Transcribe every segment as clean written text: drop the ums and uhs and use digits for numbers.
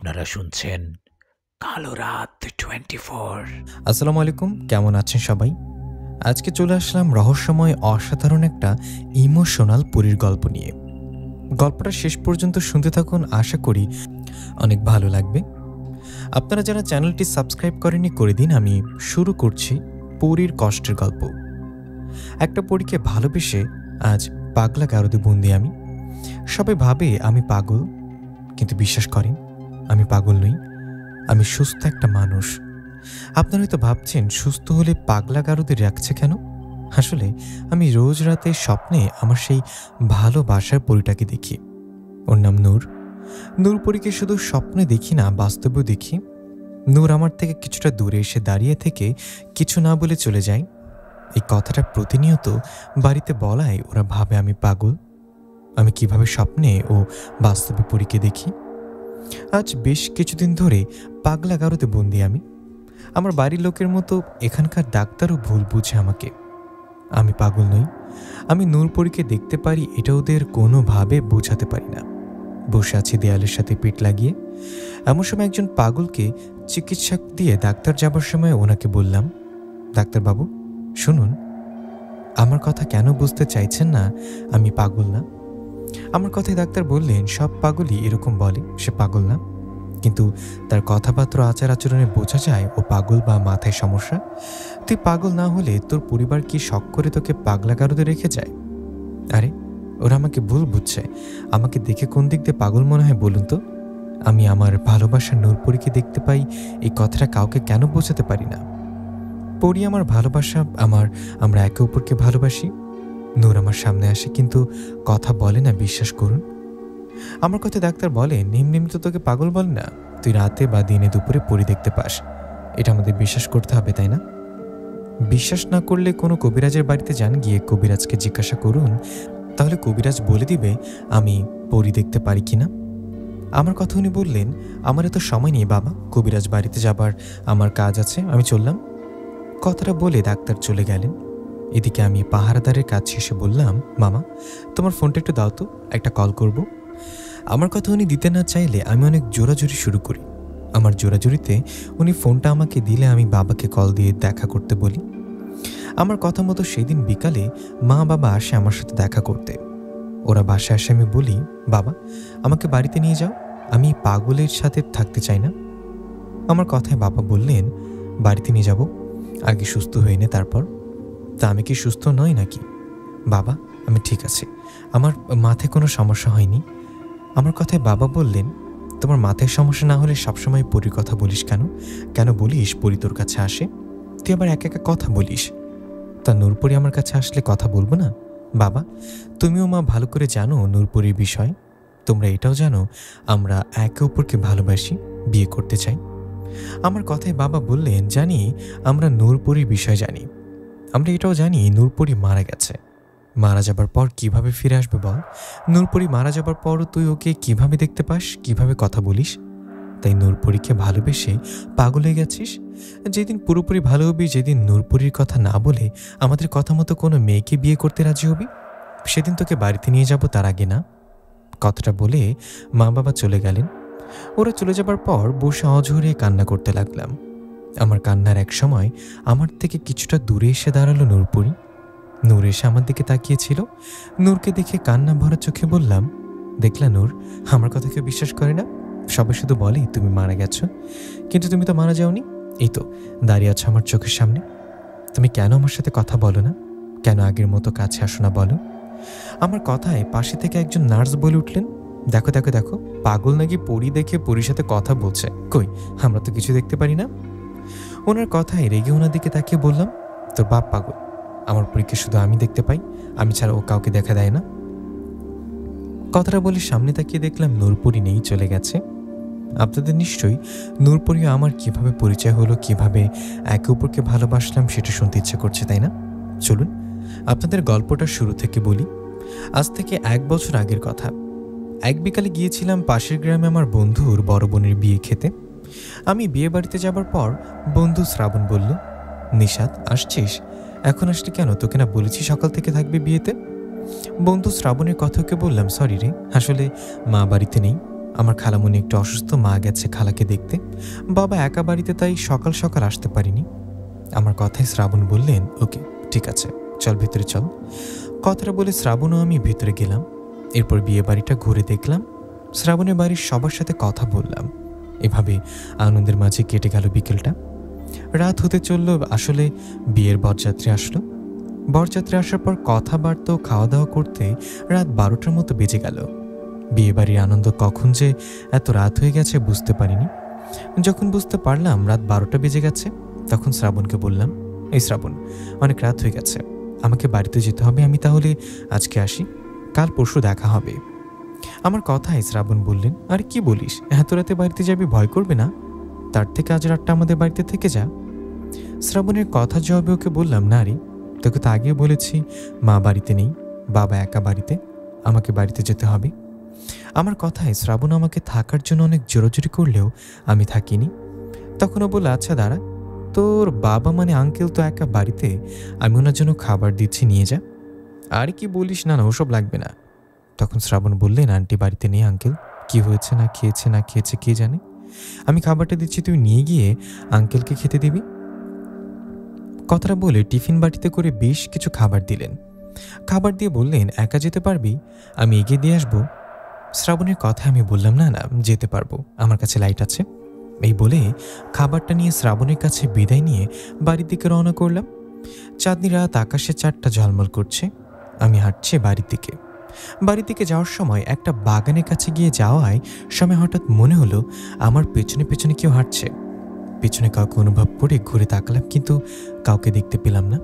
আপনারা শুনছেন কালো রাত 24। আসসালামু আলাইকুম, কেমন আছেন সবাই? আজকে চলে আসলাম রহস্যময় অসাধারণ একটা ইমোশনাল পরীর গল্প নিয়ে। গল্পটা শেষ পর্যন্ত শুনতে থাকুন, আশা করি অনেক ভালো লাগবে। আপনারা যারা চ্যানেলটি সাবস্ক্রাইব করেননি করে দিন। আমি শুরু করছি পরীর কষ্টের গল্প। একটা পরীকে ভালোবেসে আজ পাগলা গারদে বন্দি আমি। সবাই ভাবে আমি পাগল, কিন্তু বিশ্বাস করেন আমি পাগল নই, আমি সুস্থ একটা মানুষ। আপনারা হয়তো ভাবছেন সুস্থ হলে পাগলা গারদে রাখছে কেন? আসলে আমি রোজ রাতে স্বপ্নে আমার সেই ভালোবাসার পরীটাকে দেখি। ওর নাম নূর। নূর পরীকে শুধু স্বপ্নে দেখি না, বাস্তবেও দেখি। নূর আমার থেকে কিছুটা দূরে এসে দাঁড়িয়ে থেকে কিছু না বলে চলে যায়। এই কথাটা প্রতিনিয়ত বাড়িতে বলায় ওরা ভাবে আমি পাগল। আমি কিভাবে স্বপ্নে ও বাস্তবে পরীকে দেখি। আজ বেশ কিছুদিন ধরে পাগলা গারদে বন্দি আমি। আমার বাড়ির লোকের মতো এখানকার ডাক্তারও ভুল বুঝে আমাকে। আমি পাগল নই, আমি নূরপরীকে দেখতে পারি, এটা ওদের কোনোভাবে বোঝাতে পারি না। বসে আছি দেয়ালের সাথে পিঠ লাগিয়ে। এমন সময় একজন পাগলকে চিকিৎসা দিয়ে ডাক্তার যাবার সময় ওনাকে বললাম, ডাক্তারবাবু শুনুন, আমার কথা কেন বুঝতে চাইছেন না আমি পাগল না? আমার কথায় ডাক্তার বললেন, সব পাগলই এরকম বলে সে পাগল না, কিন্তু তার কথাবার্তা আচার আচরণে বোঝা যায় ও পাগল বা মাথায় সমস্যা। তুই পাগল না হলে তোর পরিবার কি শখ করে তোকে পাগলা গারদে রেখে যায়? আরে ওরা আমাকে ভুল বুঝছে। আমাকে দেখে কোন দিক দিয়ে পাগল মনে হয় বলুন তো? আমি আমার ভালোবাসার নূরপরীকে দেখতে পাই, এই কথাটা কাউকে কেন বোঝাতে পারি না? পরী আমার ভালোবাসা, আমরা একে অপরকে ভালোবাসি। নূর আমার সামনে আসে কিন্তু কথা বলে না, বিশ্বাস করুন। আমার কথা ডাক্তার বলেন, এমনি তো তোকে পাগল বলে না, তুই রাতে বা দিনে দুপুরে পরী দেখতে পাস, এটা আমাদের বিশ্বাস করতে হবে, তাই না? বিশ্বাস না করলে কোনো কবিরাজের বাড়িতে যান, গিয়ে কবিরাজকে জিজ্ঞাসা করুন, তাহলে কবিরাজ বলে দিবে আমি পরী দেখতে পারি কিনা। আমার কথা উনি বললেন, আমার এত সময় নেই বাবা, কবিরাজ বাড়িতে যাবার আমার কাজ আছে, আমি চললাম। কথাটা বলে ডাক্তার চলে গেলেন। এদিকে আমি পাহারাদারের কাজ শেষে বললাম, মামা তোমার ফোনটা একটু দাও তো, একটা কল করব। আমার কথা উনি দিতে না চাইলে আমি অনেক জোরাজুরি শুরু করি। আমার জোরাজুরিতে উনি ফোনটা আমাকে দিলে আমি বাবাকে কল দিয়ে দেখা করতে বলি। আমার কথা মতো সেদিন বিকালে মা বাবা আসে আমার সাথে দেখা করতে। ওরা বাসায় আসে, আমি বলি, বাবা আমাকে বাড়িতে নিয়ে যাও, আমি পাগলের সাথে থাকতে চাই না। আমার কথায় বাবা বললেন, বাড়িতে নিয়ে যাব, আগে সুস্থ হয়ে নে তারপর। তা আমি কি সুস্থ নই নাকি? বাবা আমি ঠিক আছি, আমার মাথায় কোনো সমস্যা হয়নি। আমার কথায় বাবা বললেন, তোমার মাথায় সমস্যা না হলে সবসময় পরীর কথা বলিস কেন? কেন বলিস পরী তোর কাছে আসে? তুই আবার একা একা কথা বলিস। তা নূরপরী আমার কাছে আসলে কথা বলবো না? বাবা তুমিও মা ভালো করে জানো নূরপরীর বিষয়, তোমরা এটাও জানো আমরা একে অপরকে ভালোবাসি, বিয়ে করতে চাই। আমার কথায় বাবা বললেন, জানি আমরা নূরপরীর বিষয় জানি, আমরা এটাও জানি নূরপরী মারা গেছে। মারা যাবার পর কিভাবে ফিরে আসবে বল? নূরপরী মারা যাবার পরও তুই ওকে কিভাবে দেখতে পাস, কিভাবে কথা বলিস? তাই নূরপরীকে ভালোবেসে পাগল হয়ে গেছিস। যেদিন পুরোপুরি ভালো হবি, যেদিন নূরপরীর কথা না বলে আমাদের কথা মতো কোনো মেয়েকে বিয়ে করতে রাজি হবি, সেদিন তোকে বাড়িতে নিয়ে যাব, তার আগে না। কথাটা বলে মা বাবা চলে গেলেন। ওরা চলে যাবার পর বসে অঝরে কান্না করতে লাগলাম। আমার কান্নার এক সময় আমার থেকে কিছুটা দূরে এসে দাঁড়ালো নূরপরী। নূর এসে আমার দিকে তাকিয়েছিল। নূরকে দেখে কান্না ভরা চোখে বললাম, দেখলা নূর, আমার কথা কেউ বিশ্বাস করে না, সবাই শুধু বলে তুমি মারা গেছো, কিন্তু তুমি তো মারা যাওনি। এই তো দাঁড়িয়ে আছো আমার চোখের সামনে। তুমি কেন আমার সাথে কথা বলো না? কেন আগের মতো কাছে আসো না বলো? আমার কথায় পাশে থেকে একজন নার্স বলে উঠলেন, দেখো দেখো দেখো, পাগল নাকি পরী দেখে পরীর সাথে কথা বলছে, কই আমরা তো কিছু দেখতে পারি না। ওনার কথায় রেগে ওনার দিকে তাকিয়ে বললাম, তোর বাপ পাগল, আমার পরীকে শুধু আমি দেখতে পাই, আমি ছাড়া ও কাউকে দেখা দেয় না। কথাটা বলে সামনে তাকিয়ে দেখলাম নূরপরী নেই, চলে গেছে। আপনাদের নিশ্চয়ই নূরপরী আমার কিভাবে পরিচয় হলো, কিভাবে একে অপরকে ভালোবাসলাম সেটা শুনতে ইচ্ছে করছে, তাই না? চলুন আপনাদের গল্পটা শুরু থেকে বলি। আজ থেকে 1 বছর আগের কথা। এক বিকালে গিয়েছিলাম পাশের গ্রামে আমার বন্ধুর বড় বোনের বিয়ে খেতে। আমি বিয়ে বাড়িতে যাবার পর বন্ধু শ্রাবণ বলল, নিশাত আসছিস? এখন আসলি কেন? তোকে না বলেছি সকাল থেকে থাকবে বিয়েতে। বন্ধু শ্রাবণের কথাকে বললাম, সরি রে, আসলে মা বাড়িতে নেই। আমার খালামণি একটু অসুস্থ, মা গেছে খালাকে দেখতে, বাবা একা বাড়িতে, তাই সকাল সকাল আসতে পারিনি। আমার কথায় শ্রাবণ বললেন, ওকে ঠিক আছে, চল ভিতরে চল। কথাটা বলে শ্রাবণও আমি ভিতরে গেলাম। এরপর বিয়ে বাড়িটা ঘুরে দেখলাম, শ্রাবণের বাড়ির সবার সাথে কথা বললাম। এভাবে আনন্দের মাঝে কেটে গেল বিকেলটা। রাত হতে চলল, আসলে বিয়ের বরযাত্রী আসলো। বরযাত্রী আসার পর কথাবার্তা খাওয়া দাওয়া করতে রাত 12টার মতো বেজে গেল। বিয়ে বাড়ির আনন্দ কখন যে এত রাত হয়ে গেছে বুঝতে পারিনি। যখন বুঝতে পারলাম রাত 12টা বেজে গেছে, তখন শ্রাবণকে বললাম, এই শ্রাবণ, অনেক রাত হয়ে গেছে, আমাকে বাড়িতে যেতে হবে, আমি তাহলে আজকে আসি, কাল পরশু দেখা হবে। আমার কথায় শ্রাবণ বললেন, আরে কি বলিস, এত রাতে বাড়িতে যাবি, ভয় করবে না? তার থেকে আজ রাতটা আমাদের বাড়িতে থেকে যা। শ্রাবণের কথা জবাবে ওকে বললাম, না রে, তোকে তো আগেও বলেছি মা বাড়িতে নেই, বাবা একা বাড়িতে, আমাকে বাড়িতে যেতে হবে। আমার কথায় শ্রাবণ আমাকে থাকার জন্য অনেক জোরাজুরি করলেও আমি থাকিনি। তখনও বলল, আচ্ছা দাঁড়া, তোর বাবা মানে আঙ্কেল তো একা বাড়িতে, আমি ওনার জন্য খাবার দিচ্ছি, নিয়ে যা। আর কি বলিস, না না ওসব লাগবে না। তখন শ্রাবণ বললেন, আন্টি বাড়িতে নেই আঙ্কেল, কি হয়েছে, না খেয়েছে না খেয়েছে কে জানে, আমি খাবারটা দিচ্ছি, তুই নিয়ে গিয়ে আঙ্কেলকে খেতে দিবি। কথাটা বলে টিফিন বাটিতে করে বেশ কিছু খাবার দিলেন। খাবার দিয়ে বললেন, একা যেতে পারবি, আমি এগিয়ে দিয়ে আসবো। শ্রাবণের কথা আমি বললাম, না না যেতে পারবো, আমার কাছে লাইট আছে। এই বলে খাবারটা নিয়ে শ্রাবণের কাছে বিদায় নিয়ে বাড়ির দিকে রওনা করলাম। চাঁদনি রাত, আকাশে চারটা ঝলমল করছে। আমি হাঁটছি বাড়ির দিকে। বাড়ির দিকে যাওয়ার সময় একটা বাগানের কাছে গিয়ে যাওয়ায় সময় হঠাৎ মনে হলো আমার পেছনে পেছনে কেউ হাঁটছে। পেছনে কাউকে অনুভব করে ঘুরে তাকালাম, কিন্তু কাউকে দেখতে পেলাম না।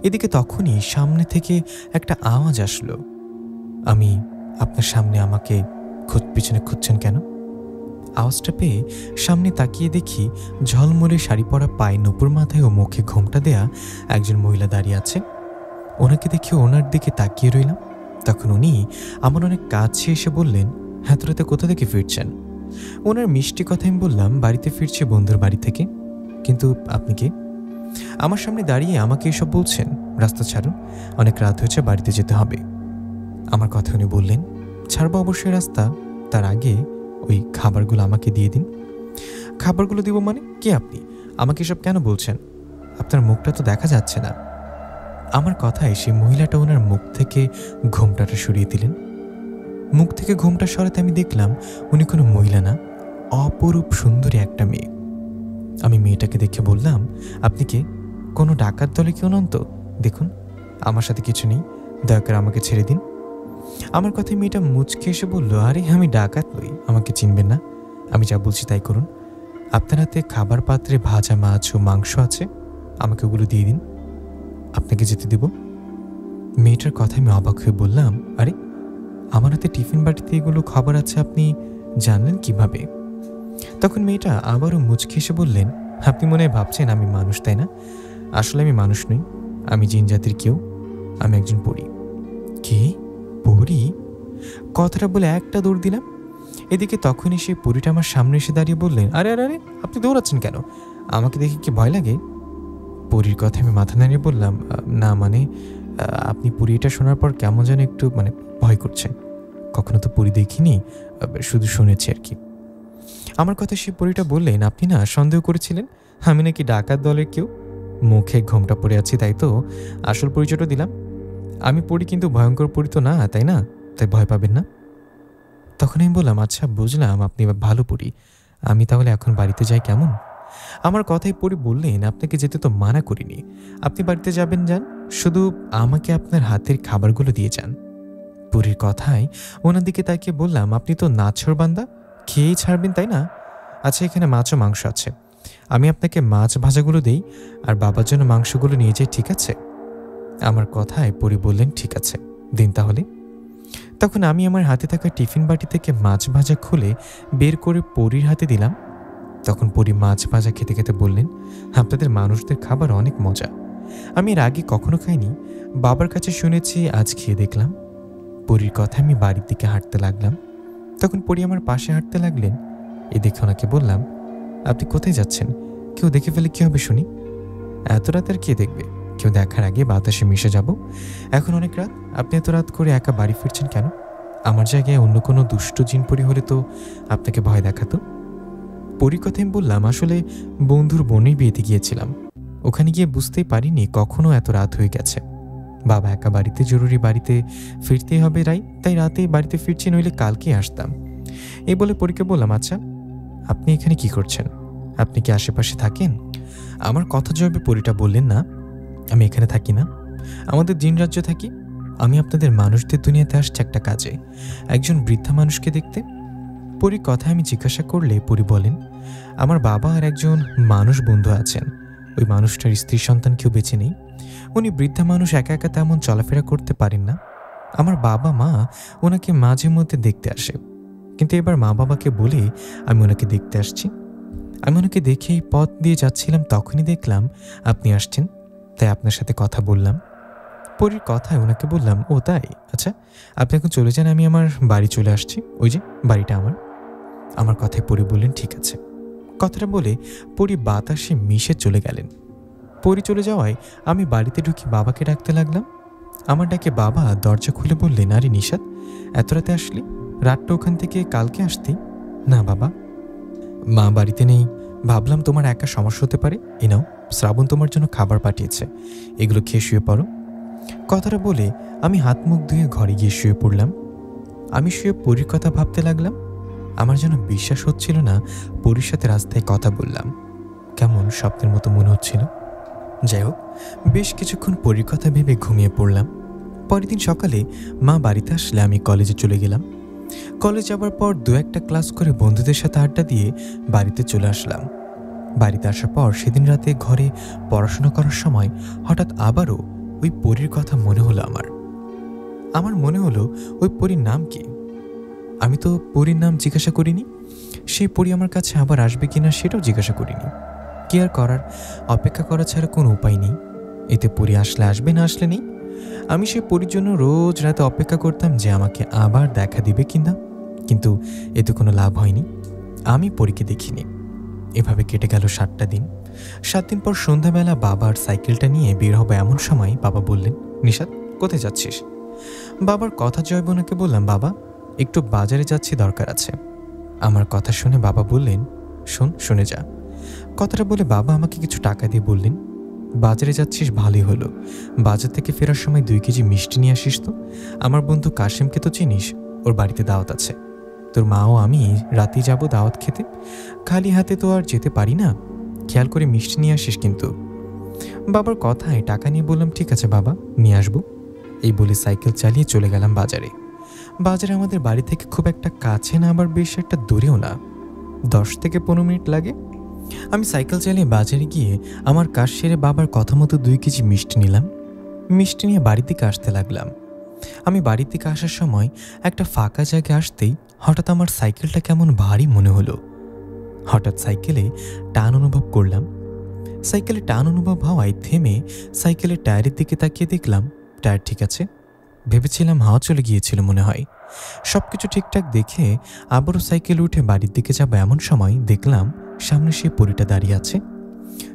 এদিকে তখনই সামনে থেকে একটা আওয়াজ আসলো, আমি আপনার সামনে, আমাকে পিছনে খুঁজছেন কেন? আওয়াজটা পেয়ে সামনে তাকিয়ে দেখি ঝলমলে শাড়ি পরা, পায়ে নুপুর, মাথায় ও মুখে ঘোমটা দেয়া একজন মহিলা দাঁড়িয়ে আছে। ওনাকে দেখে ওনার দিকে তাকিয়ে রইলাম। তখন উনি আমার অনেক কাছে এসে বললেন, এত রাতে কোথা থেকে ফিরছেন? ওনার মিষ্টি কথা আমি বললাম, বাড়িতে ফিরছি বন্ধুর বাড়ি থেকে। কিন্তু আপনি কে? আমার সামনে দাঁড়িয়ে আমাকে এসব বলছেন? রাস্তা ছাড়ুন, অনেক রাত হয়েছে, বাড়িতে যেতে হবে। আমার কথা উনি বললেন, ছাড়বো অবশ্যই রাস্তা, তার আগে ওই খাবারগুলো আমাকে দিয়ে দিন। খাবারগুলো দিব মানে? কে আপনি? আমাকে এসব কেন বলছেন? আপনার মুখটা তো দেখা যাচ্ছে না। আমার কথায় সেই মহিলাটা ওনার মুখ থেকে ঘোমটাটা সরিয়ে দিলেন। মুখ থেকে ঘোমটা সরাতে আমি দেখলাম উনি কোনো মহিলা না, অপরূপ সুন্দরী একটা মেয়ে। আমি মেয়েটাকে দেখে বললাম, আপনি কে? কোনো ডাকাত দলে কেউ নন তো? দেখুন আমার সাথে কিছু নেই, দয়া করে আমাকে ছেড়ে দিন। আমার কথায় মেয়েটা মুচকে এসে বলল, আরে আমি ডাকাত নই, আমাকে চিনবেন না, আমি যা বলছি তাই করুন। আপনার হাতে খাবার পাত্রে ভাজা মাছ ও মাংস আছে, আমাকে ওগুলো দিয়ে দিন, আপনাকে যেতে দেব। মেয়েটার কথায় আমি অবাক হয়ে বললাম, আরে আমার হাতে টিফিন বাটিতে এগুলো খাবার আছে, আপনি জানলেন কিভাবে? তখন মেয়েটা আবারও মুচকে এসে বললেন, আপনি মনে হয় ভাবছেন আমি মানুষ, তাই না? আসলে আমি মানুষ নই, আমি জিন জাতির কেউ, আমি একজন পরী। কি পরী? কথাটা বলে একটা দৌড় দিলাম। এদিকে তখনই সেই পরীটা আমার সামনে এসে দাঁড়িয়ে বললেন, আরে আরে আরে আপনি দৌড়াচ্ছেন কেন? আমাকে দেখে কি ভয় লাগে? পরীর কথা আমি মাথা নাড়িয়ে বললাম, না মানে আপনি পরীটা শোনার পর কেমন যেন একটু ভয় করছে। কখনো তো পরী দেখিনি, শুধু শুনেছি আর কি। আমার কথা সেই পরীটা বললেন, আপনি না সন্দেহ করেছিলেন আমি নাকি ডাকাত দলের কেউ, মুখে ঘোমটা পড়ে আছি, তাই তো আসল পরিচয়টা দিলাম। আমি পড়ি, কিন্তু ভয়ঙ্কর পড়ি তো না, তাই না? তাই ভয় পাবেন না। তখন আমি বললাম, আচ্ছা বুঝলাম, আপনি ভালো পড়ি, আমি তাহলে এখন বাড়িতে যাই কেমন? আমার কথাই পড়ি বললেন, আপনাকে যেতে তো মানা করিনি, আপনি বাড়িতে যাবেন যান, শুধু আমাকে আপনার হাতের খাবারগুলো দিয়ে যান। পরীর কথায় ওনার দিকে তাকিয়ে বললাম, আপনি তো নাছর বান্দা, খেয়েই ছাড়বেন তাই না? আচ্ছা এখানে মাছ ও মাংস আছে, আমি আপনাকে মাছ ভাজাগুলো দেই আর বাবার জন্য মাংসগুলো নিয়ে যাই, ঠিক আছে? আমার কথায় পরী বললেন, ঠিক আছে দিন তাহলে। তখন আমি আমার হাতে থাকা টিফিন বাটি থেকে মাছ ভাজা খুলে বের করে পরীর হাতে দিলাম। তখন পরী মাছ ভাজা খেতে খেতে বললেন, আপনাদের মানুষদের খাবার অনেক মজা, আমি এর আগে কখনো খাইনি, বাবার কাছে শুনেছি, আজ খেয়ে দেখলাম। পরীর কথা আমি বাড়ির দিকে হাঁটতে লাগলাম। তখন পরী আমার পাশে হাঁটতে লাগলেন। এ দেখে ওনাকে বললাম, আপনি কোথায় যাচ্ছেন? কেউ দেখে ফেলে কি হবে শুনি? এত রাত আর কে দেখবে, কেউ দেখার আগে বাতাসে মিশে যাব। এখন অনেক রাত, আপনি এত রাত করে একা বাড়ি ফিরছেন কেন? আমার জায়গায় অন্য কোনো দুষ্ট জিনপরি হলে তো আপনাকে ভয় দেখাতো। পরীর কথা আমি বললাম, আসলে বন্ধুর বোনের বিয়েতে গিয়েছিলাম, ওখানে গিয়ে বুঝতেই পারিনি কখনো এত রাত হয়ে গেছে। বাবা একা বাড়িতে, জরুরি বাড়িতে ফিরতেই হবে তাই রাতেই বাড়িতে ফিরছি, নইলে কালকেই আসতাম। এই বলে পরীকে বললাম, আচ্ছা আপনি এখানে কি করছেন? আপনি কি আশেপাশে থাকেন? আমার কথা জবাবে পরীটা বললেন, না আমি এখানে থাকি না, আমাদের জিন রাজ্যে থাকি। আমি আপনাদের মানুষদের দুনিয়াতে আসছি একটা কাজে, একজন বৃদ্ধা মানুষকে দেখতে। পরীর কথা আমি জিজ্ঞাসা করলে পরী বলেন, আমার বাবা আর একজন মানুষ বন্ধু আছেন, ওই মানুষটার স্ত্রী সন্তান কেউ বেঁচে নেই। উনি বৃদ্ধা মানুষ, একা একা তেমন চলাফেরা করতে পারেন না। আমার বাবা মা ওনাকে মাঝে মধ্যে দেখতে আসে, কিন্তু এবার মা বাবাকে বলে আমি ওনাকে দেখতে আসছি। আমি ওনাকে দেখেই পথ দিয়ে যাচ্ছিলাম, তখনই দেখলাম আপনি আসছেন, তাই আপনার সাথে কথা বললাম। পরীর কথায় ওনাকে বললাম, ও তাই, আচ্ছা আপনি এখন চলে যান, আমি আমার বাড়ি চলে আসছি, ওই যে বাড়িটা আমার কথায় পরী বললেন, ঠিক আছে। কথাটা বলে পরী বাতাসে মিশে চলে গেলেন। পরী চলে যাওয়ায় আমি বাড়িতে ঢুকে বাবাকে ডাকতে লাগলাম। আমার ডাকে বাবা দরজা খুলে বললেন, আরে নিশাত, এত রাতে আসলি? রাতটা ওখান থেকে কালকে আসতি না? বাবা, মা বাড়িতে নেই, ভাবলাম তোমার একা সমস্যা হতে পারে, এ নাও শ্রাবণ তোমার জন্য খাবার পাঠিয়েছে, এগুলো খেয়ে শুয়ে পড়ো। কথাটা বলে আমি হাত মুখ ধুয়ে ঘরে গিয়ে শুয়ে পড়লাম। আমি শুয়ে পরীর কথা ভাবতে লাগলাম। আমার যেন বিশ্বাস হচ্ছিল না পরীর সাথে রাস্তায় কথা বললাম, কেমন স্বপ্নের মতো মনে হচ্ছিল। যাই হোক, বেশ কিছুক্ষণ পরীর কথা ভেবে ঘুমিয়ে পড়লাম। পরের দিন সকালে মা বাড়িতে আসলে আমি কলেজে চলে গেলাম। কলেজ যাবার পর 2-1টা ক্লাস করে বন্ধুদের সাথে আড্ডা দিয়ে বাড়িতে চলে আসলাম। বাড়িতে আসার পর সেদিন রাতে ঘরে পড়াশোনা করার সময় হঠাৎ আবারও ওই পরীর কথা মনে হলো। আমার মনে হলো ওই পরীর নাম কি। আমি তো পরীর নাম জিজ্ঞাসা করিনি, সেই পরী আমার কাছে আবার আসবে কিনা সেটাও জিজ্ঞাসা করিনি। কি আর করার, অপেক্ষা করা ছাড়া কোনো উপায় নেই। এতে পরী আসলে আসবে, না আসলে নেই। আমি সেই পরীর জন্য রোজ রাতে অপেক্ষা করতাম যে আমাকে আবার দেখা দিবে কিনা, কিন্তু এতে কোনো লাভ হয়নি। আমি পরীকে দেখিনি। এভাবে কেটে গেল 7টা দিন। 7 দিন পর সন্ধ্যাবেলা বাবার সাইকেলটা নিয়ে বের হবে এমন সময় বাবা বললেন, নিশাত কোথায় যাচ্ছিস? বাবার কথা জয় বোনাকে বললাম, বাবা একটু বাজারে যাচ্ছি, দরকার আছে। আমার কথা শুনে বাবা বললেন, শুনে যা। কথাটা বলে বাবা আমাকে কিছু টাকা দিয়ে বললেন, বাজারে যাচ্ছিস ভালোই হলো, বাজার থেকে ফেরার সময় 2 কেজি মিষ্টি নিয়ে আসিস তো। আমার বন্ধু কাশিমকে তো চিনিস, ওর বাড়িতে দাওয়াত আছে। তোর মা ও আমি রাতেই যাব দাওয়াত খেতে, খালি হাতে তো আর যেতে পারি না, খেয়াল করে মিষ্টি নিয়ে আসিস কিন্তু। বাবার কথায় টাকা নিয়ে বললাম, ঠিক আছে বাবা, নিয়ে আসবো। এই বলে সাইকেল চালিয়ে চলে গেলাম বাজারে। বাজারে আমাদের বাড়ি থেকে খুব একটা কাছে না, আবার বেশ একটা দূরেও না, 10 থেকে 15 মিনিট লাগে। আমি সাইকেল চালিয়ে বাজারে গিয়ে আমার কাজ সেরে বাবার কথা মতো 2 কেজি মিষ্টি নিলাম। মিষ্টি নিয়ে বাড়ির দিকে আসতে লাগলাম। আমি বাড়ির দিকে আসার সময় একটা ফাঁকা জায়গায় আসতেই হঠাৎ আমার সাইকেলটা কেমন ভারী মনে হলো। হঠাৎ সাইকেলে টান অনুভব করলাম। সাইকেলে টান অনুভব হওয়ায় থেমে সাইকেলের টায়ারের দিকে তাকিয়ে দেখলাম টায়ার ঠিক আছে। ভেবেছিলাম হাওয়া চলে গিয়েছিল মনে হয়। সবকিছু ঠিকঠাক দেখে আবারও সাইকেলে উঠে বাড়ির দিকে যাব এমন সময় দেখলাম সামনে সেই পরীটা দাঁড়িয়ে আছে।